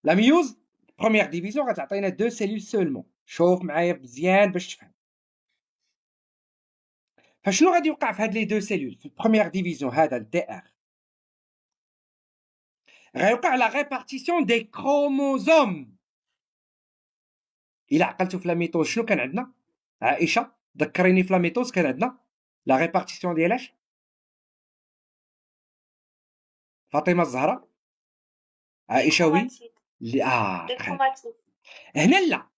La méiose première division غتعطينا 2 cellules seulement. شوف معايا مزيان باش تفهم. فشنو غادي يوقع في هاد لي 2 cellules في البروميير ديفيزيون هذا الدي ار؟ غيوقع لا ريبارتيسيون دي كروموزوم. إلا عقلتو في لا ميتوز شنو كان عندنا؟ عائشة ذكريني في لا ميتوز كان عندنا لا ريبارتيسيون ديالاش؟ فاطمة الزهراء عائشة وي هنا لا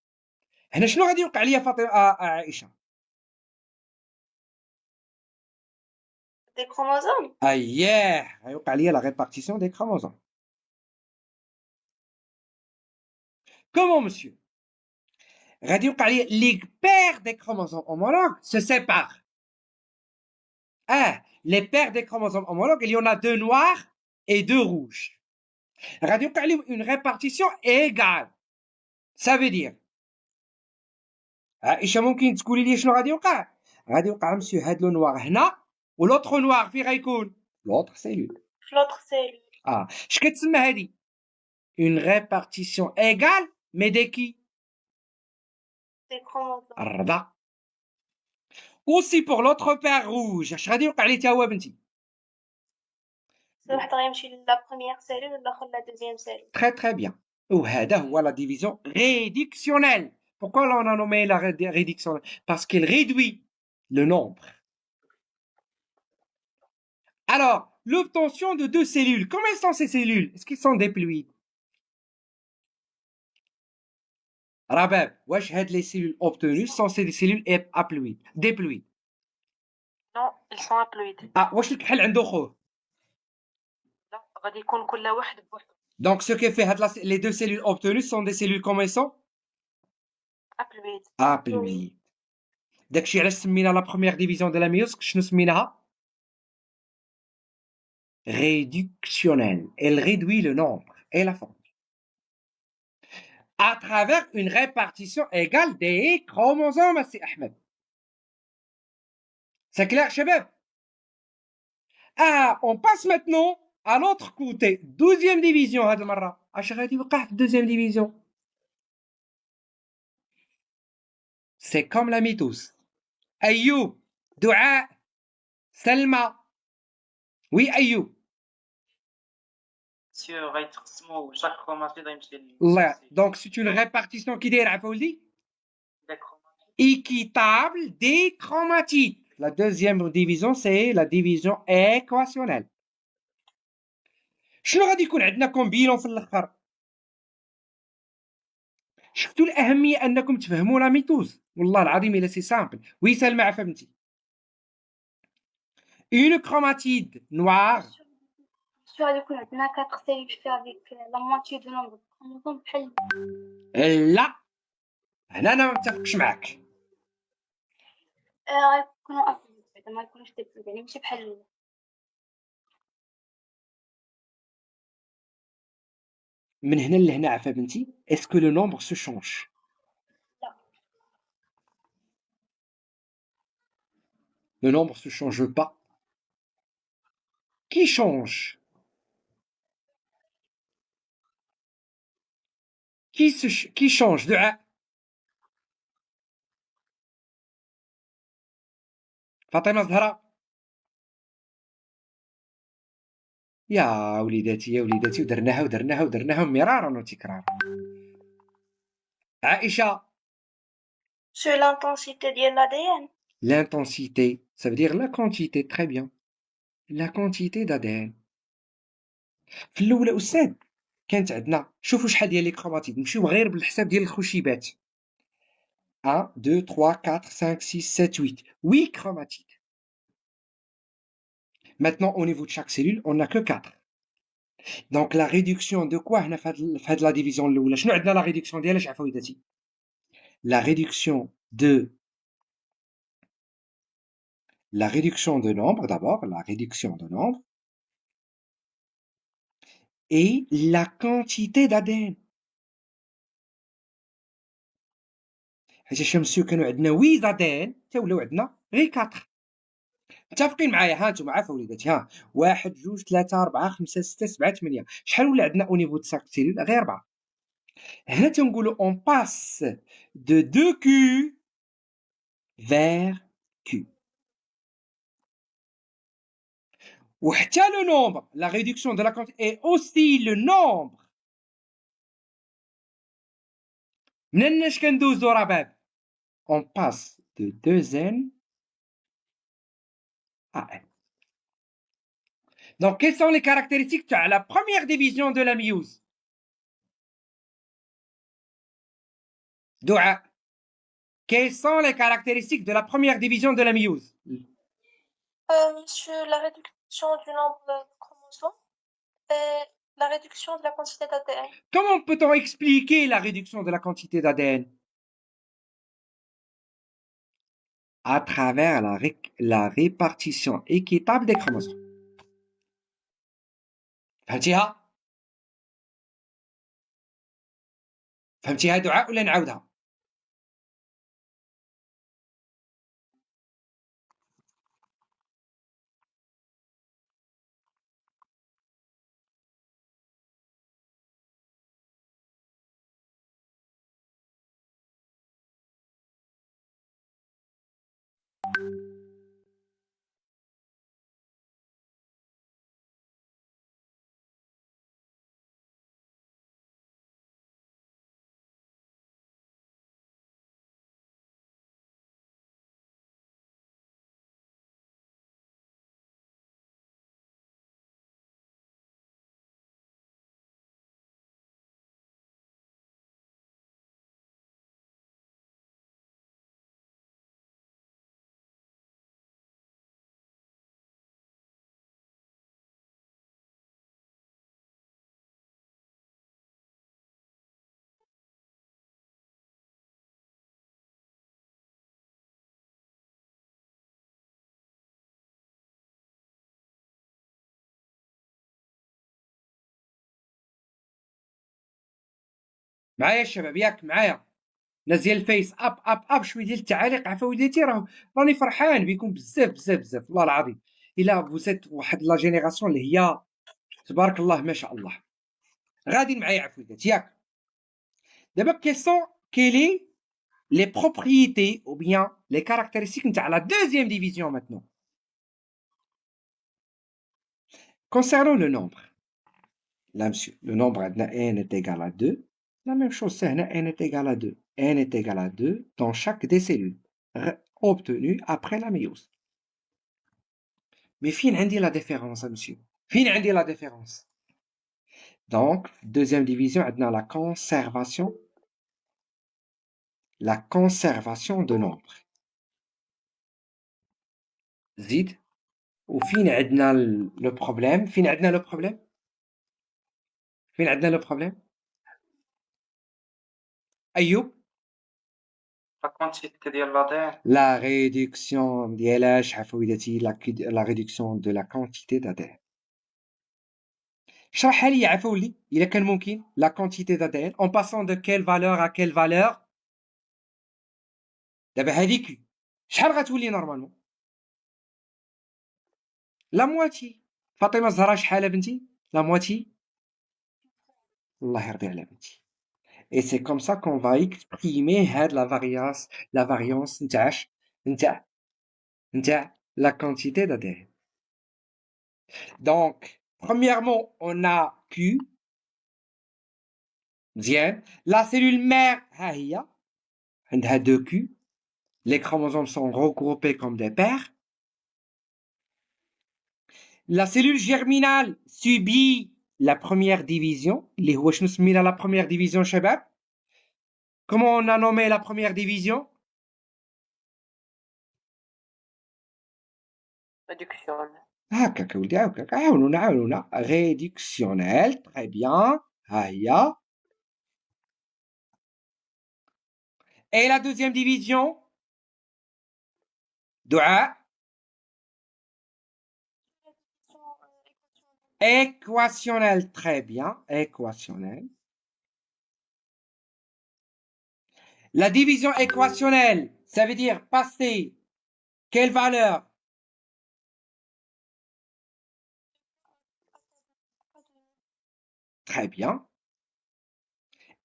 هنا شنو غادي يوقع ليا فاطمة عائشة؟ Des chromosomes? Aïe, غيوقع ليا la répartition des chromosomes. Comment, monsieur? غادي يوقع ليا les paires des chromosomes homologues se séparent. Ah, les paires des chromosomes homologues, il y en a 2 noirs et 2 rouges. غادي يوقع لهم une répartition égale. Ça veut dire عائشة ممكن تقولي لي شنو غادي يوقع؟ غادي يوقع مسيو هاد لو نوار هنا ولوطخ نوار فين غيكون؟ لوطخ سيلول. في l'autre cellule. اش كتسمى هادي؟ une répartition égale mais de qui؟ Des chromosomes. الرضا. aussi pour l'autre paire rouge اش غادي يوقع ليه تا هو بنتي؟ كل واحد غيمشي لا première cellule والآخر لا deuxième cellule. Très très bien. وهذا هو la division réductionnelle. Pourquoi on a nommé la réduction? Parce qu'elle réduit le nombre. Alors, l'obtention de 2 cellules. Comment sont ces cellules? Est-ce qu'ils sont déployés? Rabab, wesh had les cellules obtenues sont des cellules haploïdes, déployées. Non, ils sont haploïdes. واش الكحل عنده خوه؟ لا غادي يكون كل واحد بوحده. Donc ce qui fait les 2 cellules obtenues sont des cellules comment elles sont? haploïdes. haploïdes. داكشي علاش سمينا la première division de la méiose شنو سميناها؟ réductionnelle. Elle réduit le nombre et la forme. À travers une répartition égale des chromosomes, c'est Ahmed. C'est clair, Shabab? On passe maintenant à l'autre côté. 12e division, هاد المرة. اش غادي يوقع في deuxième division? C'est comme la mitose. Ayoub, Dua, Selma. Oui, Ayoub. غيتقسموا chaque chromatide غيمشي الله. Donc c'est une répartition qui داير عفولدي équitable des chromatides. La deuxième division c'est la division équationnelle. شنو غادي يكون عندنا كومبيلون في الاخر؟ شفتوا الاهميه انكم تفهموا لا ميتوز. والله العظيم الا سي سامبل. وي سلمى عفا بنتي. une chromatide noire. شو غادي يكون عندنا 4 cellules في avec la moitié du nombre de chromosomes بحال لا هنا انا ما متفقش معك. غيكونوا أفضل بعدا ما يكونوش ديبلوي يعني ماشي بحال الأولى. من هنا لهنا عفا بنتي. est-ce que le nombre se change? لا. Le nombre se change pas. Qui change? Qui change? دعاء. فاطمة زهرة. يا وليداتي ودرناها مرارا وتكرارا. عائشة. Sur l'intensité ديال l'ADN. L'intensité, ça veut dire la quantité, très bien. La quantité d'ADN. في الأولى أستاذ كانت عندنا شوفوا شحال ديال لي كروماتيد نمشيو غير بالحساب ديال الخشيبات. 1 2 3 4 5 6 7 8 8 chromatides. Maintenant au niveau de chaque cellule on n'a que 4. Donc la réduction de quoi هنا في هاد la division الأولى شنو عندنا la réduction ديالها عفويداتي؟ La réduction de nombre d'abord, la réduction de nombre et la quantité d'ADN. حيت شمسيو كانوا عندنا 8 ADN تا ولاو عندنا غير 4. متفقين معايا؟ ها نتوما عافا وليداتي. ها 1 2 3 4 5 6 7 8 شحال ولا عندنا او نيفو د ساك سيلول؟ غير 4. هنا تنقولوا on passe de 2Q vers Q. وحتى le nombre, la réduction de la quantité et aussi le nombre. منين اش كندوزو رباب؟ On passe de 2N à N. Donc, quelles sont les caractéristiques de la première division de la méiose? Doua. Quelles sont les caractéristiques de la première division de la méiose? Monsieur, la réduction du nombre de chromosomes et la réduction de la quantité d'ADN. Comment peut-on expliquer la réduction de la quantité d'ADN? À travers la répartition équitable des chromosomes. فهمتيها؟ فهمتيها دعاء ولا نعاودها؟ معايا الشباب ياك معايا ناس ديال الفيس اب شويه ديال التعاليق عفويتي راني فرحان بكم بزاف بزاف بزاف والله العظيم الا فوزيت واحد لا جينيراسيون اللي هي تبارك الله ما شاء الله غادي معايا عفويتي ياك دابا كيلي les propriétés ou bien les caractéristiques نتاع la deuxième division maintenant concernant le nombre là monsieur le nombre عندنا n est égal à 2 la même chose c'est n est égal à 2 n est égal à 2 dans chaque des cellules obtenues après la méiose. Mais fin عندي la différence monsieur fin عندي la différence donc deuxième division عندنا la conservation de nombre زيد وفين عندنا le problème فين عندنا le problème فين عندنا le problème أيوب لا كونتيتي ديال l'ADN. la réduction ديالاش عفويدتي la réduction de la quantité d'ADN شرحها لي عفولي إلا كان ممكن la quantité d'ADN en passant de quelle valeur à quelle valeur دابا هذيك شحال غتولي نورمالمون لا مواتي فاطمه الزهراء شحال بنتي لا مواتي الله يرضي على بنتي et c'est comme ça qu'on va exprimer هاد la variance نتاع la quantité d'ADN donc premièrement on a Q مزيان la cellule mère ها هي عندها 2 Q les chromosomes sont regroupés comme des paires. La cellule germinale subit la première division. اللي هو شنو سمينا la première division شباب؟ Comment on a nommé la première division? Réduction. هكاك ولدي هكاك عاونونا réductionnel très bien ها هي. Et la deuxième division دعاء équationnel très bien équationnel. La division équationnelle ça veut dire passer quelle valeur? Très bien.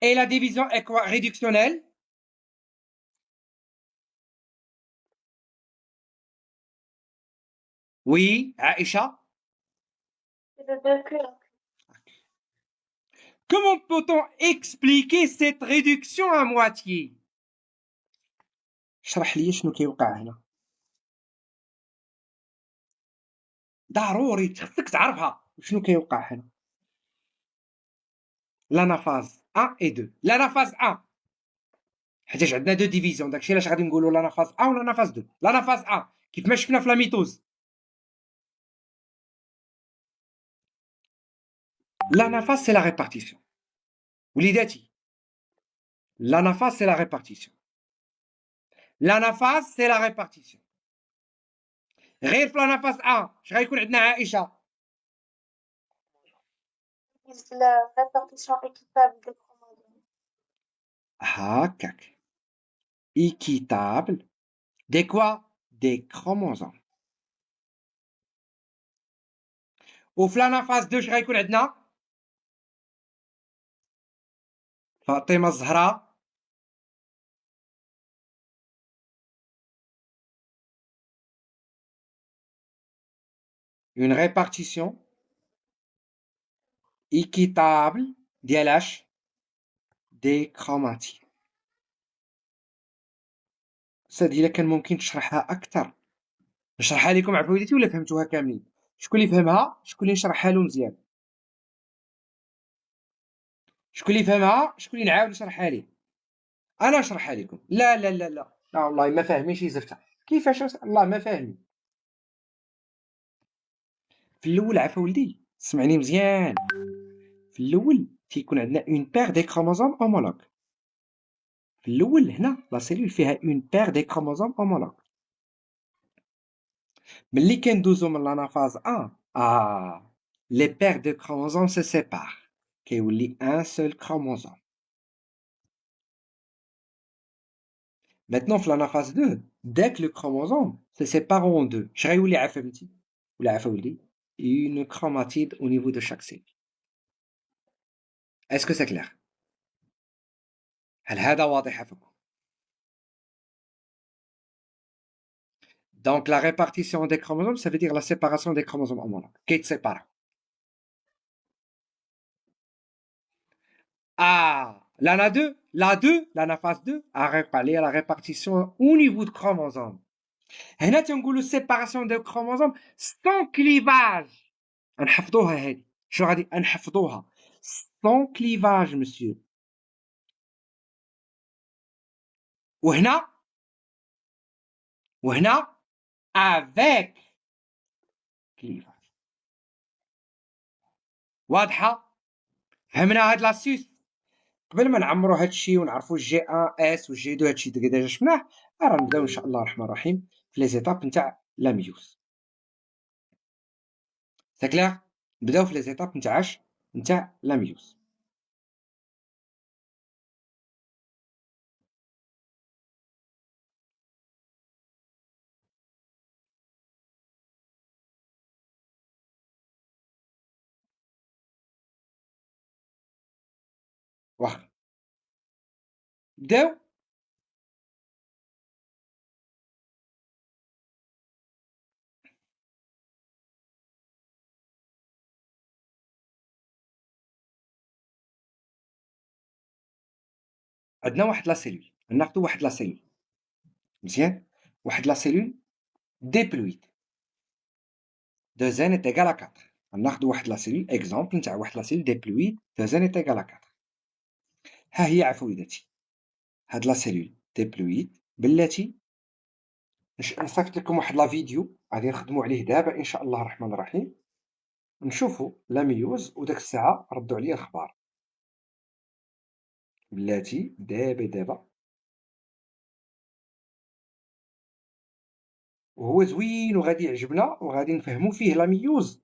Et la division réductionnelle? Oui, Aïcha. Comment peut-on expliquer cette réduction à moitié? اشرح لي شنو كيوقع هنا. ضروري خصك تعرفها شنو كيوقع هنا. l'anaphase 1 et 2. l'anaphase 1 حيتاش عندنا دو ديفيزيون داكشي علاش غادي نقولوا l'anaphase 1 و l'anaphase 2. l'anaphase 1 كيف ما شفنا في لا ميتوز L'anaphase, c'est la répartition. وليداتي l'anaphase, c'est la répartition. L'anaphase, c'est la répartition. غير في l'anaphase A اش غيكون عندنا عائشة؟ La répartition équitable des chromosomes. هكاك. Équitable. Des quoi? Des chromosomes. وفي l'anaphase 2 اش غيكون عندنا؟ فاطمة الزهراء une répartition équitable ديال اش؟ des chromatides. سادي إلا كان ممكن تشرحها أكثر نشرحها لكم عفويتي ولا فهمتوها كاملين؟ شكون اللي فهمها؟ شكون اللي نشرحها له مزيان؟ شكون اللي فهمها؟ شكون اللي نعاود نشرحها ليه؟ أنا نشرحها لكم. لا لا لا لا لا والله ما فاهمين شي زفتة. كيفاش الله ما فاهمين؟ في الأول عفا ولدي سمعني مزيان. في الأول تيكون عندنا اون بيغ دي كروموزوم اومولوج. في الأول هنا لا سيلول فيها اون بيغ دي كروموزوم اومولوج. ملي كندوزو من لانافاز لي بيغ دو كروموزوم سي سيبار كيولي ان سول كروموزوم. Maintenant في l'anaphase 2 dès que le chromosome se sépare en deux اش غيولي عا فهمتي ولا عا ولدي une chromatide au niveau de chaque cellule. Est-ce que c'est clair? هل هذا واضح فيكم؟ Donc la répartition des chromosomes ça veut dire la séparation des chromosomes homologues كيتسيبارا. L'ana 2, l'anaphase 2 a réparé la répartition au niveau de chromosomes. هنا تنقولوا séparation des chromosomes sans clivage. نحفظوها هذه. شنو غادي نحفظوها؟ sans clivage monsieur. وهنا avec clivage. واضحة؟ فهمنا هاد لاسيس؟ قبل ما نعمروا هادشي ونعرفوا الجي ان اس والجي 2 هادشي ديجا شفناه راه نبداو ان شاء الله الرحمن الرحيم في لي زيتاب نتاع لا ميوز. سي كلير؟ نبداو في لي زيتاب نتاع لا ميوز. واخا نبداو. عندنا واحد لا سيلول ناخذ واحد لا سيلول مزيان واحد لا سيلول ديبلويد دو زين ايت ايغال 4 ناخذ واحد لا سيلول اكزومبل نتاع واحد لا سيلول ديبلويد دو زين ايت ايغال 4. ها هي عفويداتي هاد لا سيلول ديبلويد بلاتي نصيفط لكم واحد لا فيديو غادي نخدموا عليه دابا ان شاء الله الرحمن الرحيم نشوفوا لا ميوز وداك الساعه ردوا عليا الخبار بلاتي دابا وهو زوين وغادي يعجبنا وغادي نفهموا فيه لا ميوز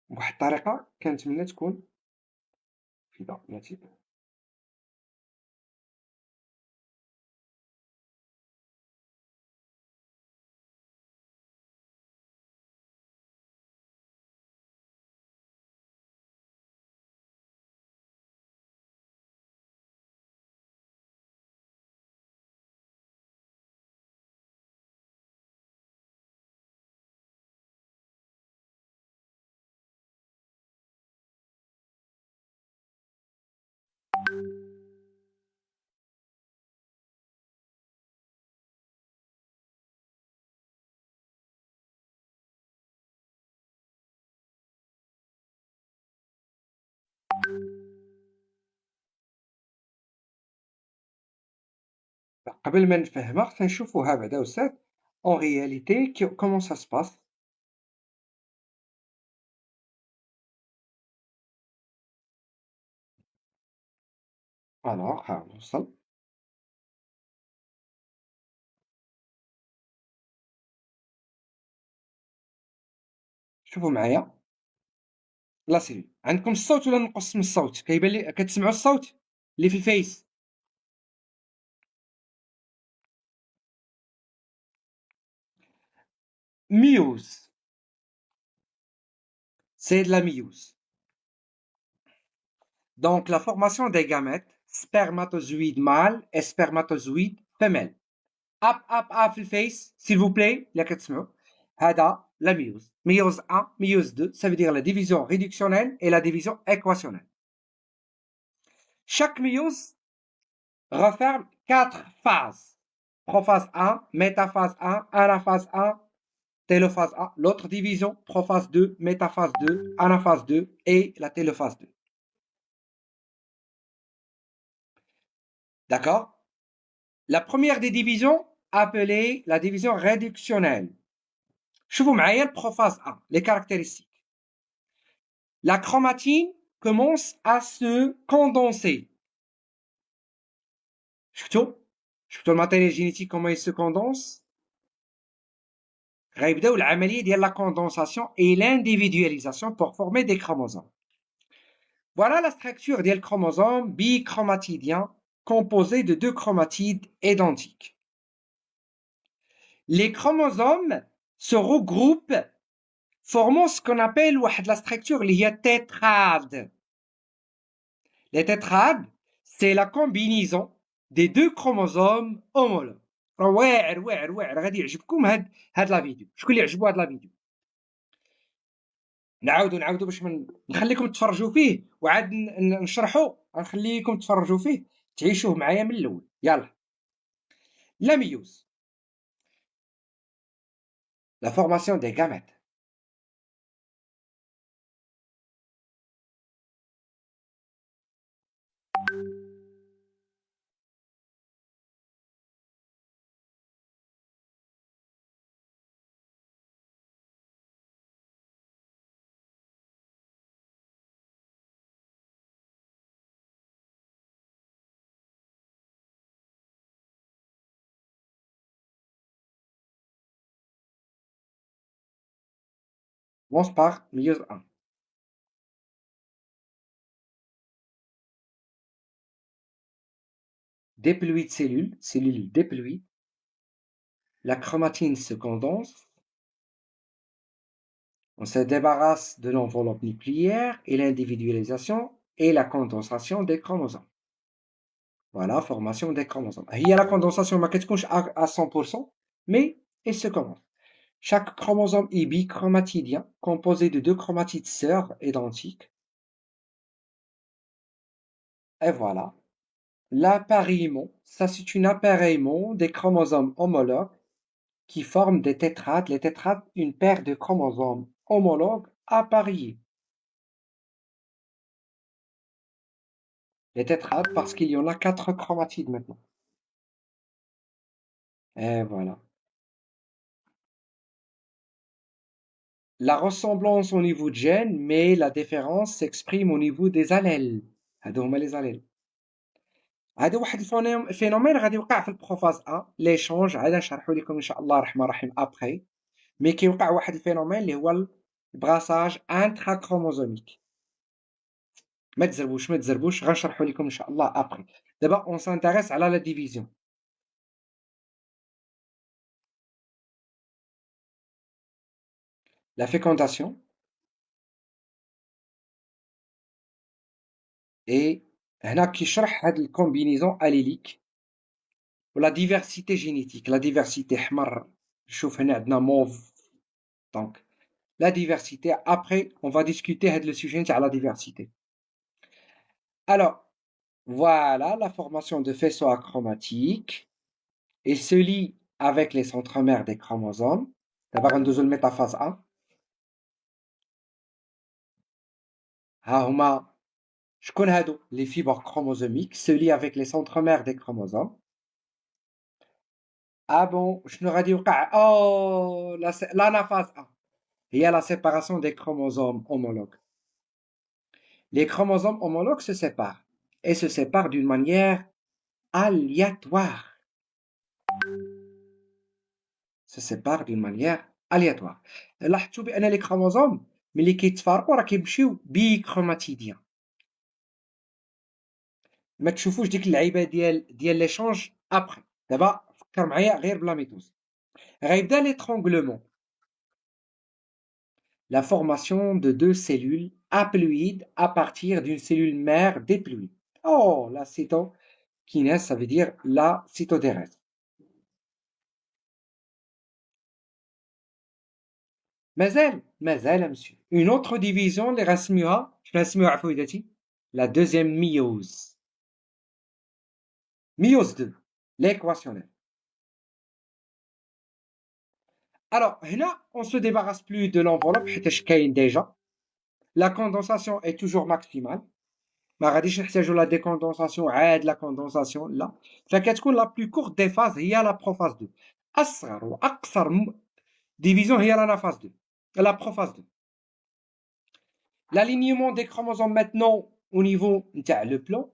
بواحد الطريقه كنتمنى تكون مفيده. قبل ما نفهمها خصنا نشوفوها بعدا أستاذ en réalité comment ça se passe. Alors, ها نوصل. شوفوا معايا لا سيلول. عندكم الصوت ولا نقص من الصوت؟ كيبان لي كتسمعوا الصوت اللي في الفيس. ميوز. C'est de la méiose. Donc, la formation des gamètes, spermatozoïde mâle et spermatozoïde femelle. Up, في الفيس, s'il vous plaît, اللي كتسمعوا. هذا la méiose. Méiose 1, méiose 2, ça veut dire la division réductionnelle et la division équationnelle. Chaque méiose referme 4 phases. Prophase 1, métaphase 1, anaphase 1, télophase 1. L'autre division, prophase 2, métaphase 2, anaphase 2 et la télophase 2. D'accord? La première des divisions, appelée la division réductionnelle. شوفوا معايا prophase 1, les caractéristiques. La chromatine commence à se condenser. شفتوا le matériel génétique comment il se condense. غيبداو العمليه ديال la condensation et l'individualisation pour former des chromosomes. Voilà la structure des chromosomes bichromatidiens composés de 2 chromatides identiques. Les chromosomes se regroupent formant ce qu'on appelle la structure liée tétrade. Les tétrades, c'est la combinaison des 2 chromosomes homologues. واعر غادي يعجبكم هاد لا فيديو. شكون اللي عجبو هاد لا فيديو؟ نعاودو باش نخليكم تفرجوا فيه وعاد نشرحو. غنخليكم تفرجوا فيه تعيشوه معايا من الاول. يلا. La méiose. La formation des gamètes. On commence par méiose 1. Déploie de cellules déploient. La chromatine se condense. On se débarrasse de l'enveloppe nucléaire et l'individualisation et la condensation des chromosomes. Voilà, formation des chromosomes. Il y a la condensation à 100%, mais elle se commence. Chaque chromosome est bichromatidien, composé de 2 chromatides sœurs identiques. Et voilà. L'appareillement, ça c'est un appareillement des chromosomes homologues qui forment des tétrades. Les tétrades, une paire de chromosomes homologues appareillés. Les tétrades parce qu'il y en a 4 chromatides maintenant. Et voilà. La ressemblance au niveau de gène, mais la différence s'exprime au niveau des allèles. هادو هما les allèles. هذا واحد الفينومين غادي يوقع في البروفاز A ليشونج عاد نشرحو لكم ان شاء الله الرحمن الرحيم ابخي. مي كيوقع واحد الفينومين اللي هو البراساج انترا كروموزوميك. ما تزربوش غنشرحو لكم ان شاء الله ابخي. دابا اون سانتيريس على لا ديفيزيون. La fécondation et هنا كيشرح هاد الكومبينيزون اليليك ولا ديفيرسيتي جينيتيك. لا ديفيرسيتي حمر شوف هنا عندنا موف. دونك لا ديفيرسيتي après on va discuter هاد le sujet تاع la diversité. Alors voilà la formation de faisceaux achromatiques. Il se lie avec les centromères des chromosomes. D'abord غندوزو الميتافاز 1. ها هما شكون هادو les fibres chromosomiques se lient avec les centromères des chromosomes. Ah bon, شنو غادي يوقع؟ l'anaphase 1 هي la séparation des chromosomes homologues. Les chromosomes homologues se séparent et se séparent d'une manière aléatoire. Se séparent d'une manière aléatoire. لاحظتوا بأن les chromosomes ملي كيتفارقوا راه كيمشيو بيكروماتيديا. ما تشوفوش ديك اللعيبه ديال ليشونج ابخي. دابا فكر معايا غير بلا ميتوز. غيبدا l'étranglement. La formation de deux cellules haploïdes à partir d'une cellule mère déployée. Oh, la cytokinèse, ça veut dire la cytodérèse. مازال monsieur. Une autre division اللي غنسميوها شنو غنسميوها عفويداتي؟ La deuxième méiose. Méiose 2, l'équationnelle. Alors, هنا, on se débarrasse plus de l'enveloppe حيتاش كاين déjà. La condensation est toujours maximale. ما غاديش نحتاجوا لا décondensation عاد لا condensation لا. فكتكون la plus courte des phases هي la prophase 2. أصغر وأقصر division هي la phase 2. La prophase 2. L'alignement des chromosomes maintenant au niveau نتاع le plan.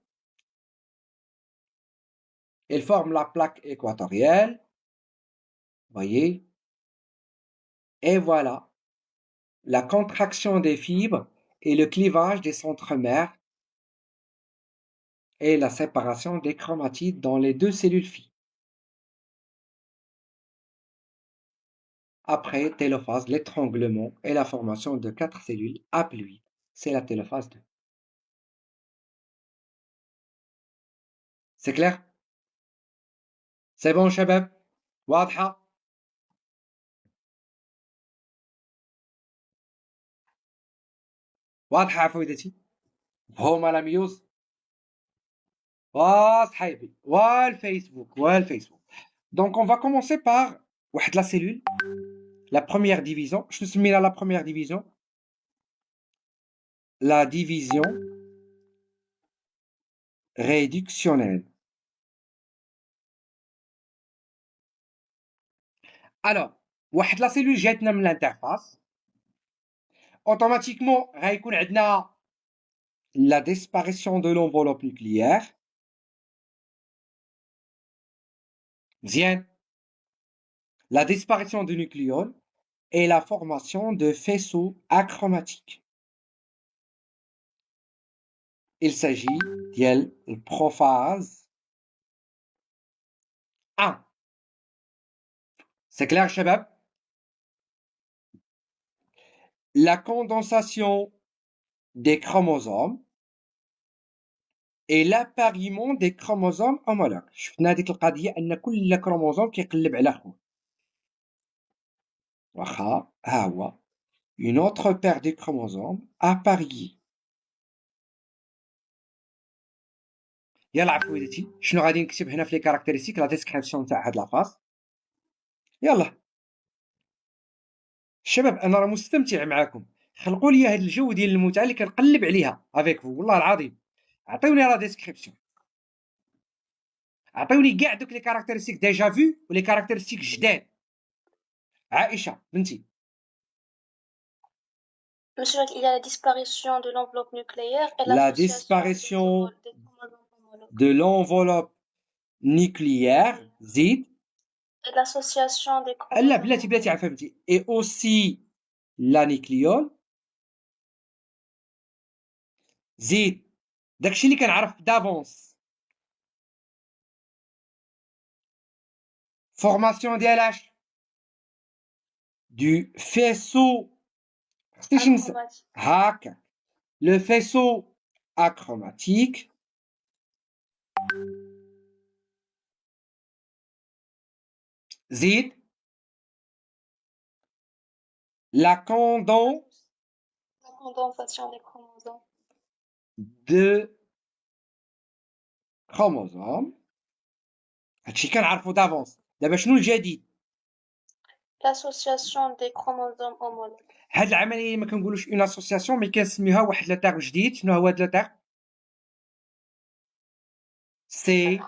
Il forme la plaque équatoriale. Voyez. Et voilà. La contraction des fibres et le clivage des centromères et la séparation des chromatides dans les deux cellules filles. Après télophase, l'étranglement et la formation de 4 cellules haploïdes. C'est la télophase 2. C'est clair? C'est bon, شباب؟ واضحة؟ واضحة عفويدتي؟ مفهومة لا ميوز؟ صحيبي والفيسبوك. Donc on va commencer par واحد la cellule, la première division. Je te mets là la première division. La division réductionnelle. Alors, واحد la cellule جاتنا من l'interface. Automatiquement غيكون عندنا la disparition de l'enveloppe nucléaire. مزيان. La disparition du nucléole et la formation de faisceaux achromatiques. Il s'agit de prophase 1. C'est clair, شباب? La condensation des chromosomes et l'appariement des chromosomes homologues. شفنا هذيك القضية أن كل كروموزوم كيقلب على خوه. واخا ها هو une autre paire de chromosomes appariée. يلا عفويدتي شنو غادي نكتب هنا في لي كاركتيرستيك لا ديسكريبسيون تاع هاد لافاز. يلا الشباب انا راه مستمتع معاكم. خلقوا لي هاد الجو ديال المتعه اللي كنقلب عليها افيك فو والله العظيم. عطيوني لا ديسكريبسيون. عطيوني كاع دوك لي كاركتيرستيك ديجا فو ولي كاركتيرستيك جداد. عائشه بنتي. Monsieur, il y a la disparition de l'enveloppe nucléaire et la disparition de l'enveloppe nucléaire زيد et l'association des لا chromosomes. بلاتي فهمتي et aussi la nucléole زيد داكشي اللي كنعرف دافونس. formation ديال اش du faisceau هاكا le faisceau achromatique زيد la condensation des chromosomes. de chromosomes هادشي كنعرفو دافونس. دابا شنو الجديد؟ L'association des chromosomes homologues. هاد العمليه ما كنقولوش اون اسوسياسيون مي كنسميوها واحد لاتاغ جديد. شنو هو هاد لاتاغ؟ سي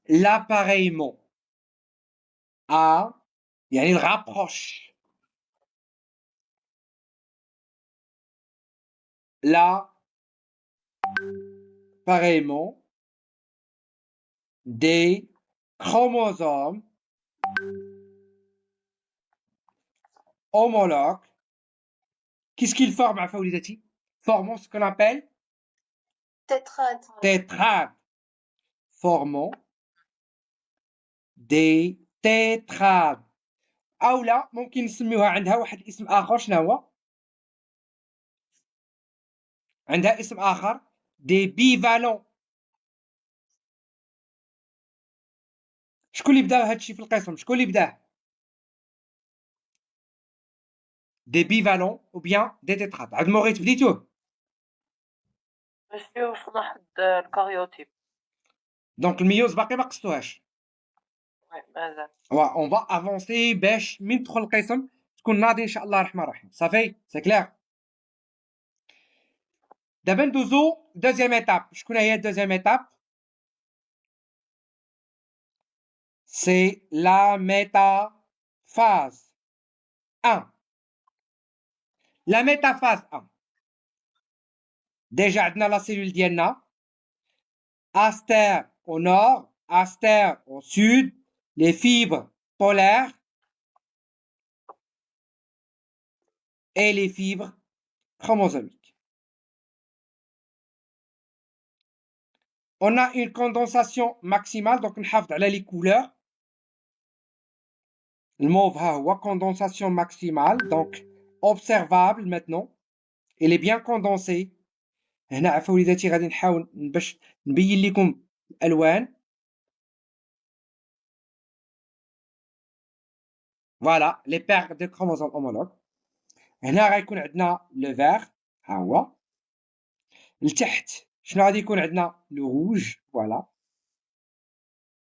l'appareillement à يعني الغابروش la pareillement des chromosomes homologues. Qu'est-ce qu'ils forment à Faoulidati? Formant ce qu'on appelle tétrades. Formant des tétrades. أو لا ممكن نسميوها عندها واحد الاسم آخر. شنو هو؟ عندها اسم آخر دي بيفالون. شكون اللي بدا هاد الشيء في القسم؟ شكون اللي بداه؟ دي بيفالون او بيان دي تيتراد. عاد مغيت بديتوه. مسيو وصلنا حد الكاريوتيب. دونك الميوز باقي ما قصتوهاش. وي مازال. اون فا افونسي باش من تدخل القسم تكون ناضي ان شاء الله الرحمن الرحيم. صافي سي كلير. دابا ندوزو دوزيام ايتاب. شكون هي دوزيام ايتاب؟ سي لا ميتافاز 1. لا ميتافاز 1 ديجا عندنا لا سيلول ديالنا aster au nord, aster au sud, les fibres polaires et les fibres chromosomiques. On a une condensation maximale, donc on a les couleurs. Le mauve a condensation maximale, donc observable maintenant. Il est bien condensé. هنا عفوا وليداتي غادي نحاول باش نبين لكم الالوان. فوالا لي بير دو كروموزوم هومولوج. هنا غيكون عندنا لو فير ها هو. لتحت شنو غادي يكون عندنا؟ لو روج فوالا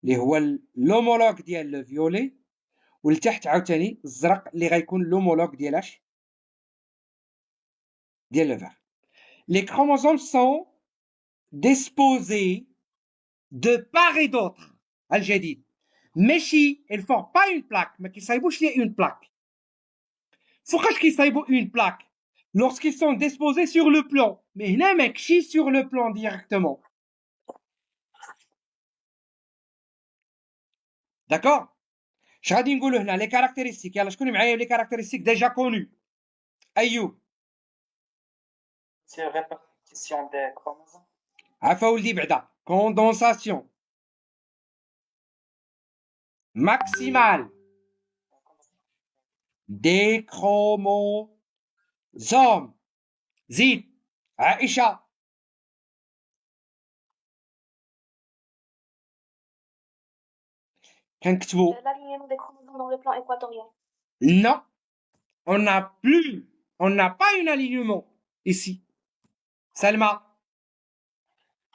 اللي هو لومولوج ديال لو فيولي. ولتحت عاوتاني الزرق اللي غيكون لومولوج ديالاش؟ ديال لو فير. Les chromosomes sont disposés de part et d'autre. الجديد ماشي ils forment pas une plaque. ما كيصايبوش ليه une plaque. فوقاش كيصايبوا une plaque lorsqu'ils sont disposés sur le plan. mais هنا ماكشي sur le plan directement. d'accord. اش غادي نقولوا هنا لي كاركتيرستيك؟ يلا شكون معايا لي كاركتيرستيك ديجا كونو؟ ايوب. سي ريبارتيسيون دي كروموزوم. عفا ولدي بعدا كوندونساسيون ماكسيمال دي كروموزوم. زيد عائشة. كنكتبوا L'alignement des chromosomes dans le plan équatorial. non, on n'a pas un alignement ici. Salma.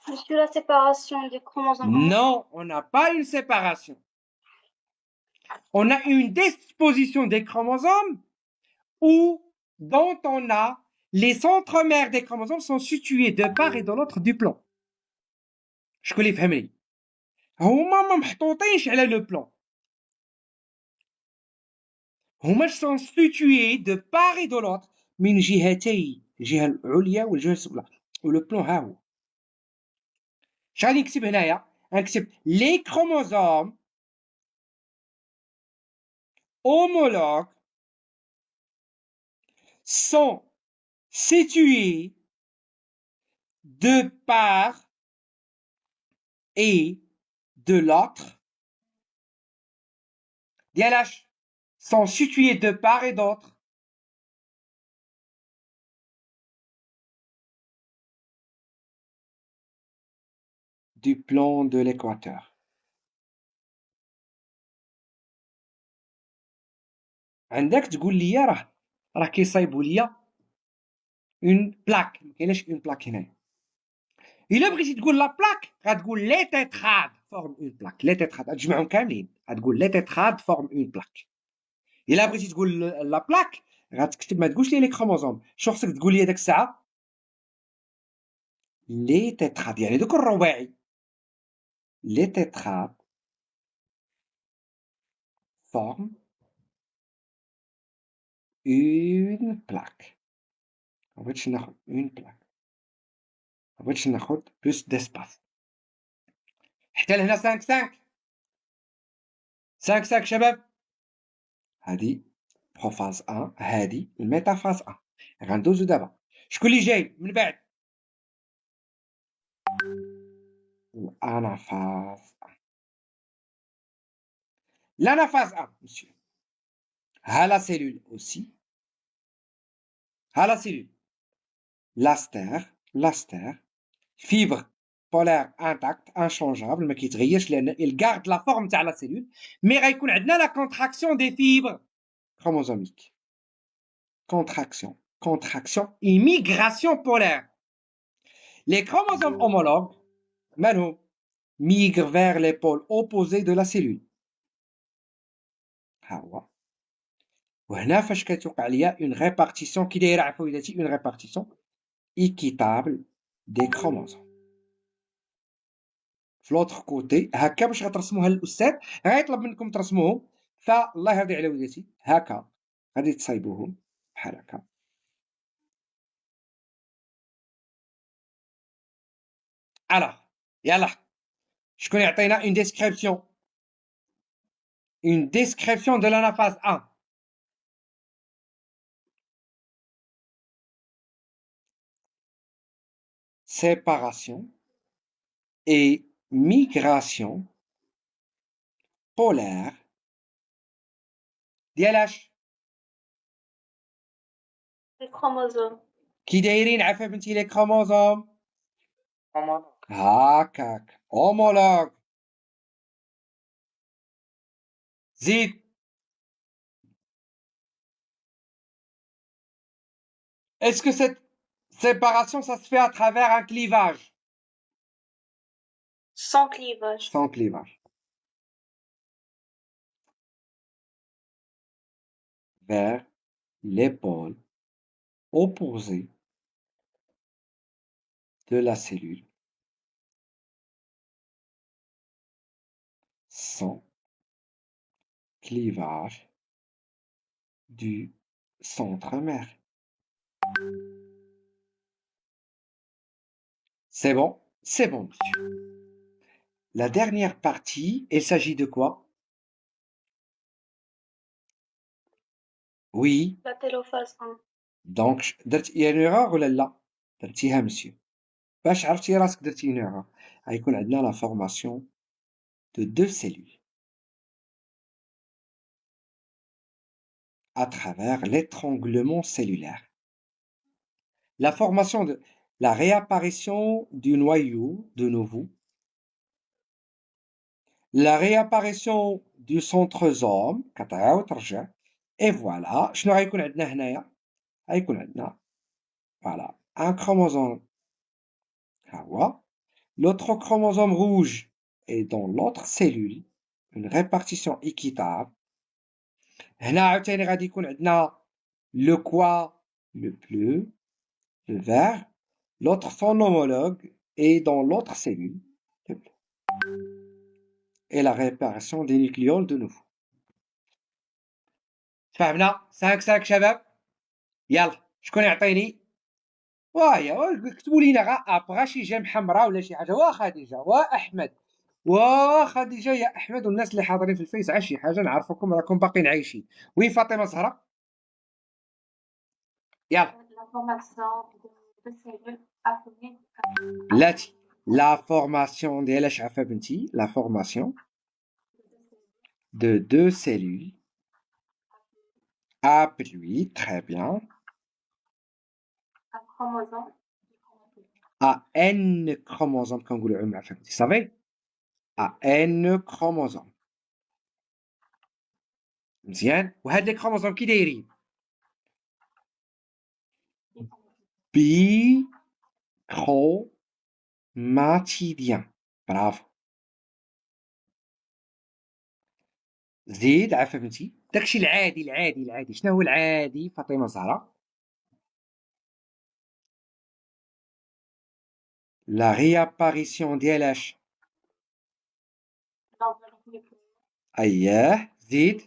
Monsieur, la séparation des chromosomes. Non, on n'a pas une séparation. On a une disposition des chromosomes dont on a les centromères des chromosomes sont situés de part et de l'autre du plan. شكون اللي فهمني؟ هما ما محطوطينش على لو بلان. هما sont situés de part et de l'autre من جهتي الجهة العليا والجهة السفلى. ولو بلان ها هو. اش غادي نكتب هنايا؟ غنكتب les chromosomes homologues sont situés de part et de l'autre. DLH sont situés de part et d'autre du plan de l'équateur. عندك تقول لي راه كيصايبوا ليا اون بلاك. ما كايناش اون بلاك هنايا. الا بغيتي تقول لا بلاك غتقول لي تيتراد فورم اون بلاك. لي تيتراد تجمعهم كاملين غتقول لي تيتراد فورم اون بلاك. الا بغيتي تقول لا بلاك غتكتب ما تقولش لي كروموزوم. شنو خصك تقول لي داك الساعه؟ لي تيتراد يعني دوك الرباعي. لي تيتراد فورم اون بلاك. بغيتش ناخذ اون بلاك. مبغيتش ناخد بلوس ديسباس. حتى لهنا 5 5 5 5 شباب. هادي بروفاز 1، هادي الميتافاز 1. غندوزو دابا شكون اللي جاي من بعد؟ الانافاز 1. l'anaphase 1 monsieur. Ha la cellule aussi. Ha la cellule. L'aster, fibre polaire intacte, inchangeable, ما كيتغيرش لأن il garde la forme تاع la cellule, mais غيكون عندنا la contraction des fibres chromosomiques. Contraction et migration polaire. Les chromosomes homologues مالهم migrent vers les pôles opposés de la cellule. ها هو. وهنا فاش كتوقع ليا une répartition كي دايره عفويداتي une répartition équitable des chromosomes. في l'autre côté هكا باش غترسموها الأستاذ غيطلب منكم ترسموهم، فالله يرضي على وليداتي هكا غادي تصايبوهم بحال هكا. alors يلا شكون يعطينا une description de l'anaphase 1. séparation et migration polaire ديال Les chromosomes. كي دايرين عفا بنتي لي كروموزوم homologue. هاكاك homologue. زيد. Est-ce que cette séparation ça se fait à travers un clivage? Sans clivage. Sans clivage. Vers les pôles opposés de la cellule sans clivage du centromère. C'est bon? C'est bon, monsieur. La dernière partie, il s'agit de quoi? Oui. La télophase 1. Donc, درت une erreur ولا لا؟ درتيها monsieur. باش عرفتي راسك درتي une erreur. غيكون عندنا la formation de 2 cellules à travers l'étranglement cellulaire. La formation de la réapparition du noyau de nouveau. La réapparition du centrosome كتعاود ترجع. Et voilà شنو غيكون عندنا هنايا؟ غيكون عندنا voilà un chromosome ها هو. L'autre chromosome rouge est dans l'autre cellule, une répartition équitable. هنا عاوتاني غادي يكون عندنا le quoi, le bleu, le vert. L'autre son homologue est dans l'autre cellule, le bleu. Et la réparation des nucléoles de nouveau. فهمنا 5 شباب. يلا شكون يعطيني؟ واه كتبوا لينا غا ابغا شي جيم حمراء ولا شي حاجه. وخديجه واحمد وخديجه يا احمد والناس اللي حاضرين في الفيس عا شي حاجه نعرفكم راكم باقيين عايشين. وين فاطمه زهره؟ يلا La formation de cellules appelées بلاتي لا فورماسيون ديالاش عفا بنتي لا فورماسيون de 2 cellules appelées très bien un chromosome. à n chromosomes كنقولوا عم عفا بنتي صافي à n chromosomes. مزيان. وهاد لي كروموزوم كي دايرين؟ بيكروماتيديان. برافو. زيد عفا بنتي داكشي العادي. شنو هو العادي فاطمه زهره؟ لا رياباريسيون ديالاش؟ اييه زيد.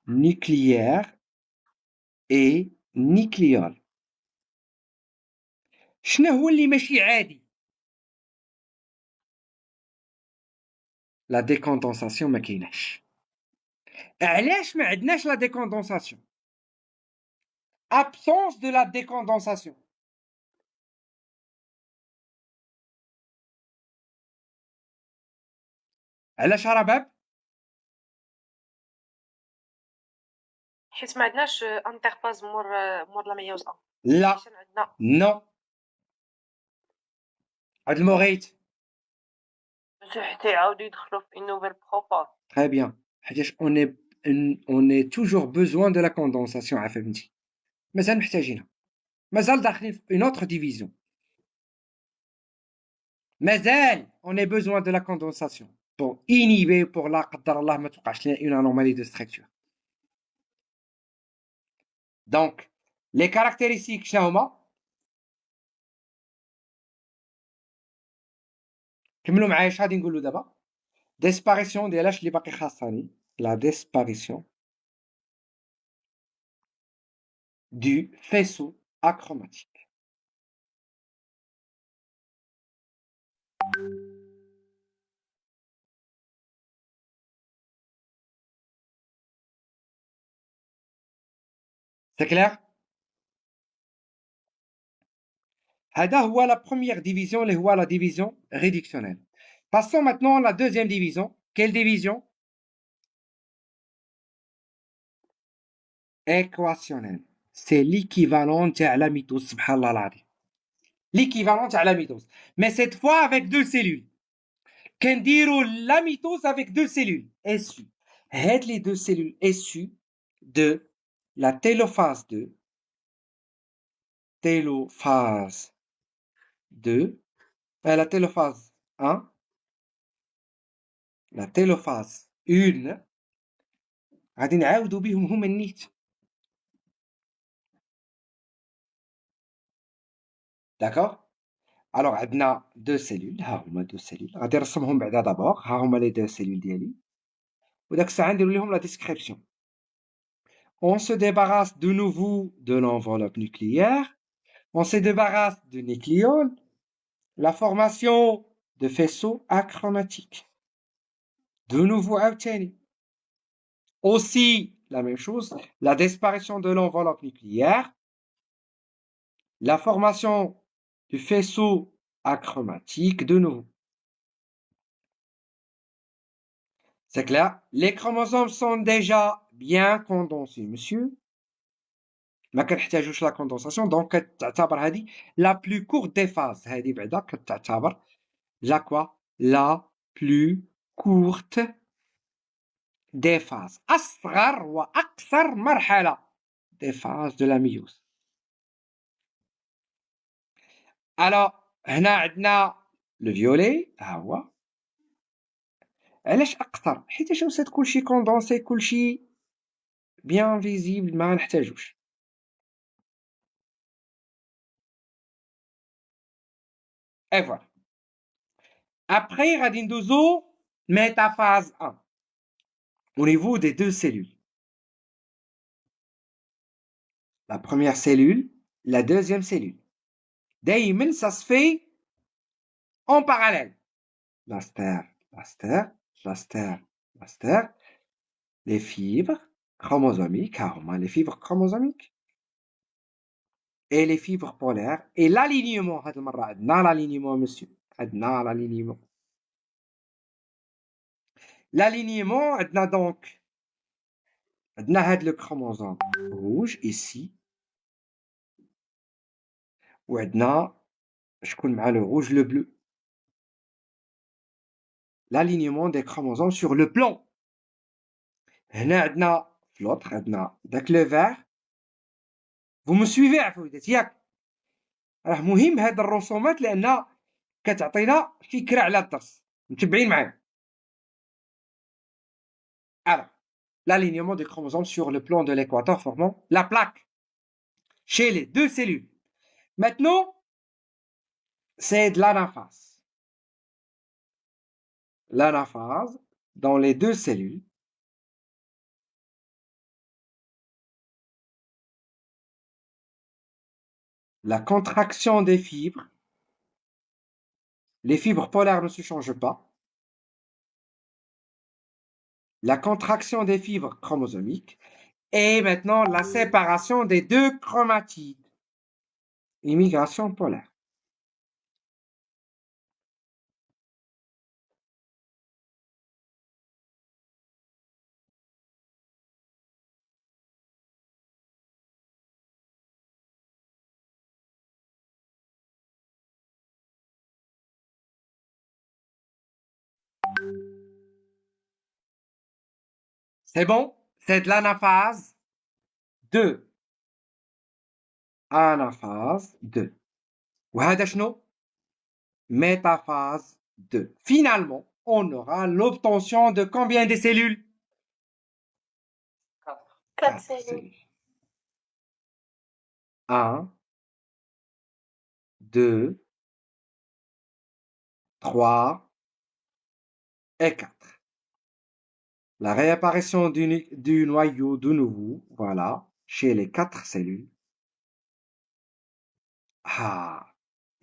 nucléaire et nucléole. شنو هو اللي ماشي عادي؟ لا ديكوندونساسيون ما كايناش. علاش ما عندناش لا ديكوندونساسيون؟ absence de la décondensation. علاش رباب؟ حيت ما عندناش انترفاز مور لا ميوز ا لا عشان عندنا نو. هاد المغيت حتى يعاودوا يدخلوا في نوفيل بروباس. très bien. حيتاش on est toujours besoin de la condensation عفهمتي. مازال محتاجينها. مازال داخلين في une autre division. مازال on a besoin de la condensation pour inhiber pour لا قدر الله ما توقعش لنا une anomalie de structure. Donc les caractéristiques شنو هما؟ كملوا معايا اش غادي نقولوا دابا. disparition ديال اش اللي باقي خاصني la disparition du faisceau achromatique. C'est clair? هذا هو la première division اللي هو la division réductionnelle. Passons maintenant à la deuxième division. Quelle division? Équationnelle. C'est l'équivalent تاع la mitose سبحان الله العظيم. L'équivalent تاع la mitose. Mais cette fois avec deux cellules. كنديروا la mitose avec deux cellules SU. هاد les deux cellules SU de la télophase 2 télophase 2 la télophase 1 la télophase 1 غادي نعاودوا بهم هما النيت. داكوغ. الوغ عندنا دو سيلول ها هما دو سيلول غادي نرسمهم بعدا دابور ها هما لي دو سيلول ديالي وداك الساعه نديرو ليهم لا ديسكريبسيون. On se débarrasse de nouveau de l'enveloppe nucléaire. On se débarrasse du nucléole. La formation de faisceaux achromatiques. De nouveau عاوتاني. Aussi la même chose, la disparition de l'enveloppe nucléaire, la formation du faisceau achromatique de nouveau. C'est clair? Les chromosomes sont déjà bien condensés, monsieur. ما كنحتاجوش la condensation, donc كتعتبر هذه la plus courte des phases. هذه بعدا كتعتبر la quoi? La plus courte des phases. أصغر وأقصر مرحلة des phases de la méiose. Alors هنا عندنا لو فيولي ها هو. علاش اقصر؟ حيت وسط كلشي كوندونسي كلشي بيان فيزيبل ما نحتاجوش. اي فوالا. ابري غادي ندوزو métaphase 1 au niveau des deux cellules. La première cellule, la deuxième cellule. دايما ça se fait en parallèle. Blaster, blaster, blaster, blaster. Les fibres chromosomiques, les fibres chromosomiques et les fibres polaires et l'alignement. هاد المرة عندنا l'alignement monsieur. عندنا l'alignement. L'alignement عندنا donc عندنا هاد le chromosome rouge ici وعندنا شكون مع le rouge le bleu. L'alignement des chromosomes sur le plan. هنا عندنا في l'autre عندنا داك le vert. Vous me suivez عفويدات ياك؟ راه مهم هاد الرسومات لأن كتعطينا فكرة على الدرس. متبعين معايا؟ Alors, l'alignement des chromosomes sur le plan de l'équateur formant la plaque chez les deux cellules. Maintenant, c'est de l'anaphase. L'anaphase dans les deux cellules. la contraction des fibres. Les fibres polaires ne se changent pas. La contraction des fibres chromosomiques. Et maintenant, la séparation des deux chromatides. Immigration polaire. C'est bon? C'est de l'anaphase 2. Anaphase 2. وهذا شنو؟ Métaphase 2. Finalement, on aura l'obtention de combien de cellules? 4 4 cellules. cellules. 1, 2, 3 et 4. La réapparition du noyau de nouveau, voilà, chez les 4 cellules.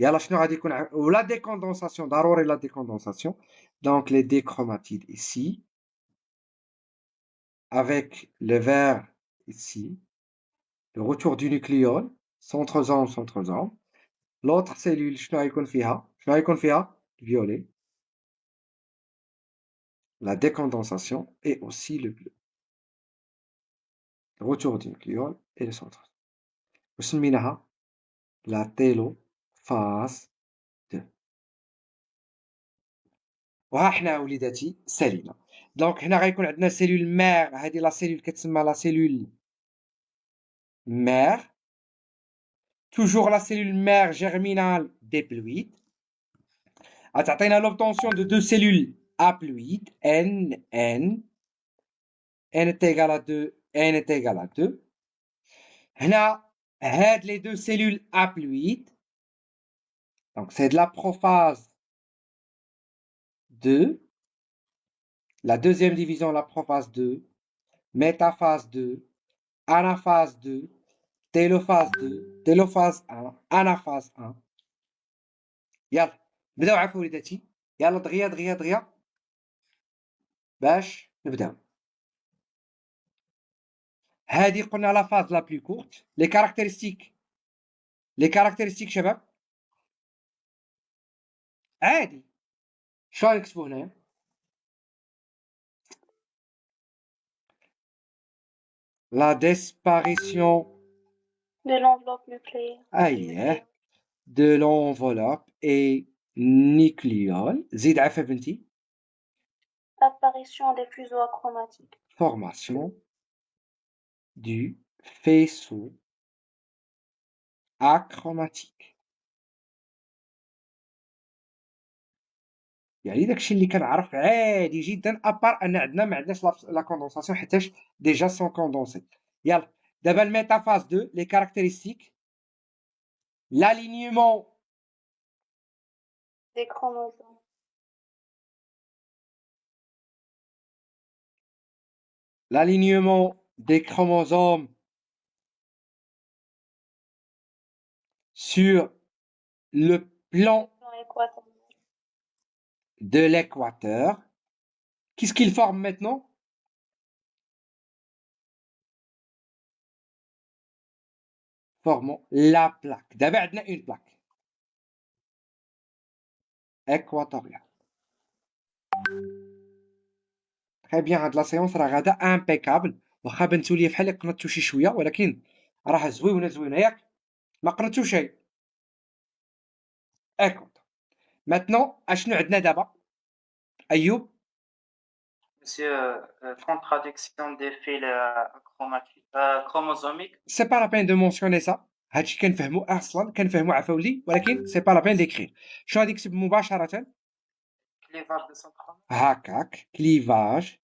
يلا شنو غادي يكون ولا décondensation ضروري la décondensation. Donc les déchromatides ici avec le vert ici, le retour du nucléole, centrosome. L'autre cellule شنو غيكون فيها violet. La décondensation et aussi le bleu. Le retour du nucléole et le centrosome. وسميناها la télophase 2. وها حنا وليداتي سالينا. دونك هنا غيكون عندنا سيلول مير. هذه لا سيلول كتسمى لا سيلول مير. توجور لا سيلول مير جيرمينال ديبلويد. غتعطينا لوبتونسيون دو دو سيلول ابلويد ان est égal à 2 n est égal à 2. هنا هاد les deux cellules haploïdes. Donc c'est de la prophase 2. La deuxième division, la prophase 2, métaphase 2, anaphase 2, télophase 2, télophase 1, anaphase 1. يلا نبداو عفوا وليداتي. يلا دغيا باش نبداو. هذه قلنا لا فاز لا بلو كورت. لي كاركتيرستيك شباب عادي. شنو نكتبو هنايا؟ La disparition De l'enveloppe nucléaire. De l'enveloppe et nucléole. زيد عفا بنتي. Apparition des fuseaux achromatiques. Formation du faisceau achromatique. يعني داكشي اللي كنعرف عادي جدا ابار ان عندنا ما عندناش لا كوندونساسيون حيتاش ديجا سون كوندونسي. يلا دابا الميتافاز 2 لي كاركتيرستيك. l'alignement Des chromosomes. l'alignement des chromosomes sur le plan Équatorial. de l'équateur. Qu'est-ce qu'il forme maintenant? Formons la plaque. D'abord, on a une plaque équatoriale. Très bien, هاد لا سيونس راه غادا امبيكابل. واخا بنتو ليا بحال قنطتو شي شويه ولكن راه زوينه ياك ما قنطتو شي. اكوت ماتنون اشنو عندنا دابا ايوب؟ Monsieur, contradiction des fils chromosomiques. C'est pas la peine de mentionner ça. هادشي كنفهمو اصلا كنفهمو عفاولي ولكن سي با لا بين ديكرير. شنو غادي نكتب مباشره؟ Clivage de centromère. هكاك clivage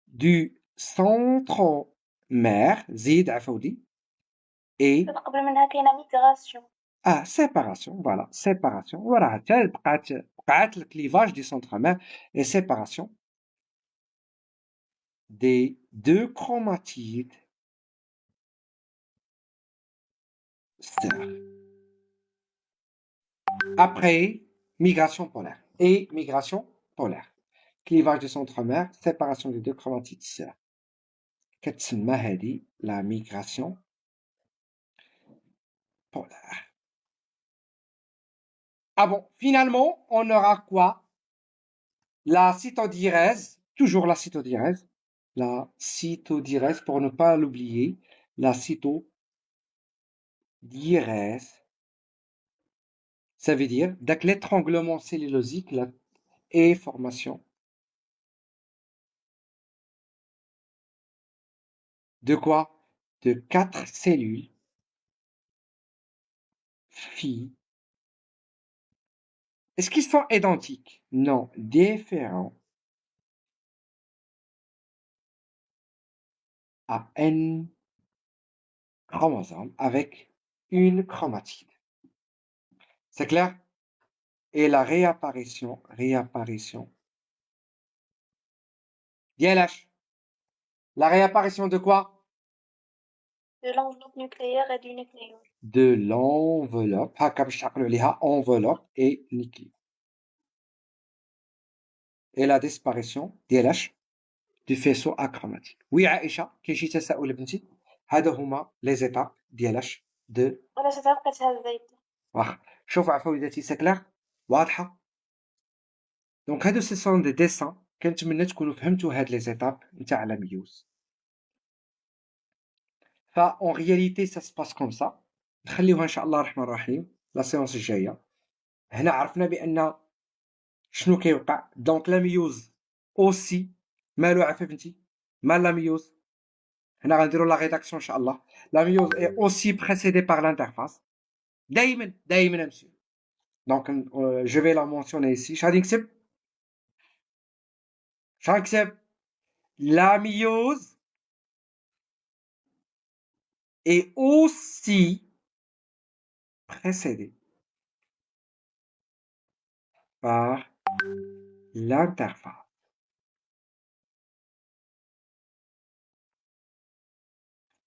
du centromère. زيد عفاولي. et قبل منها كاينه migration. séparation, voilà, séparation. Voilà, بقات le clivage du centromère et séparation des deux chromatides sœurs. après migration polaire et migration polaire. Clivage de centromère, séparation des deux chromatides sœurs. كتسمى هذه la migration polaire. Ah bon, finalement, on aura quoi? La cytodyrèse, toujours la cytodyrèse. La cytodyrèse, pour ne pas l'oublier, la cytodyrèse, ça veut dire l'étranglement cellulosique et formation de quoi? De 4 cellules phi. Est-ce qu'ils sont identiques? Non, différents à n chromosomes avec une chromatide. C'est clair? Et la réapparition DLH. La réapparition de quoi? De l'enveloppe nucléaire et du nucléon. De l'enveloppe. هكا باش تعقلوا عليها enveloppe et nucléon. Et la disparition DLH du faisceau achromatique. Oui عائشة كاين شي تساؤل بنتي؟ هادو هما les étapes DLH de ولا تتبقى هذا واخا. شوف عفويداتي سي كلير؟ واضحة؟ دونك هادو سي سون دي ديسان كنتمنى تكونوا فهمتوا هاد لي زيتاب نتاع لا ميوز. فا اون رياليتي سا سباس كوم سا. نخليوها ان شاء الله الرحمن الرحيم لا سيونس الجايه. هنا عرفنا بان شنو كيوقع دونك لا ميوز اوسي مالو عفا بنتي مال لا ميوز. هنا غنديروا لا ريداكسيون ان شاء الله. لا ميوز اي اوسي بريسيدي بار لانترفاس دايما مسيو. دونك جو في لا مونسيوني ايسي. شحال نكتب la myose est aussi précédée par l'interphase.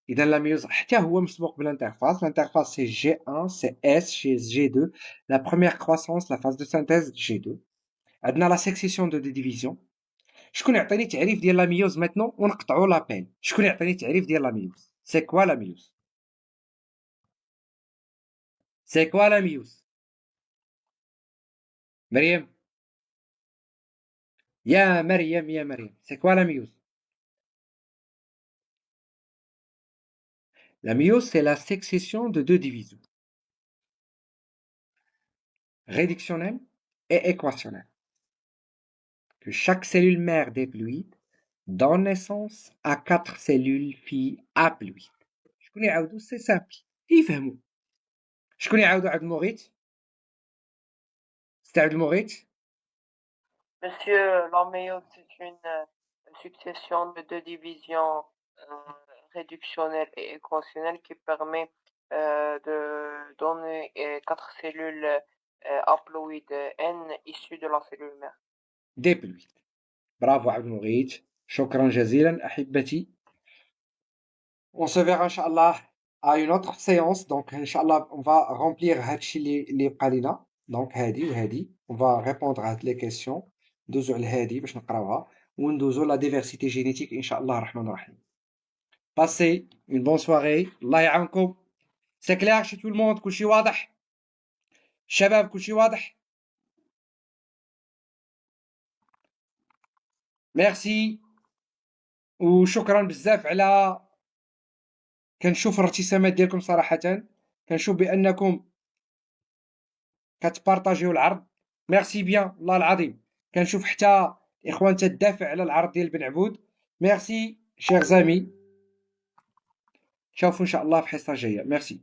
إذا la myose حتى هو مسبوق بالinterphase. L'interphase c'est G1, c'est S, c'est G2. La première croissance, la phase de synthèse G2. عندنا la succession de division. شكون يعطيني تعريف ديال la myose maintenant ونقطعوا لابيل؟ شكون يعطيني تعريف ديال la myose؟ C'est quoi la myose؟ C'est quoi la myose؟ مريم يا مريم c'est quoi la myose؟ La myose, c'est la succession de deux divisions, réductionnelle et équationnelle, que chaque cellule mère diploïde donne naissance à 4 cellules filles haploïdes. شكون يعاودو؟ سي سامبل يفهموا. شكون يعاودو؟ عبد المغيث؟ سي عبد المغيث؟ Monsieur, la méiose, c'est une succession de deux divisions réductionnelles et équationnelles qui permet de donner 4 cellules haploïdes N issues de la cellule mère. ديبلويد. برافو عبد المغيث. شكرا جزيلا أحبتي. On se verra Inch'Allah à une autre séance. Donc Inch'Allah on va remplir هادشي اللي بقى لينا. Donc هادي وهادي on va répondre à les questions. ندوزو على هادي باش نقراوها وندوزو لا ديفيرسيتي جينيتيك ان شاء الله الرحمن الرحيم. Passez une bonne soirée. الله يعاونكم. C'est clair chez tout le monde؟ كلشي واضح؟ الشباب كلشي واضح؟ ميرسي وشكرا بزاف على كنشوف الارتسامات ديالكم صراحة. كنشوف بأنكم كتبارطاجيو العرض. ميرسي بيان والله العظيم. كنشوف حتى اخوان تدافع على العرض ديال بن عبود. ميرسي شير زامي. نشوفو ان شاء الله في حصة جاية. ميرسي.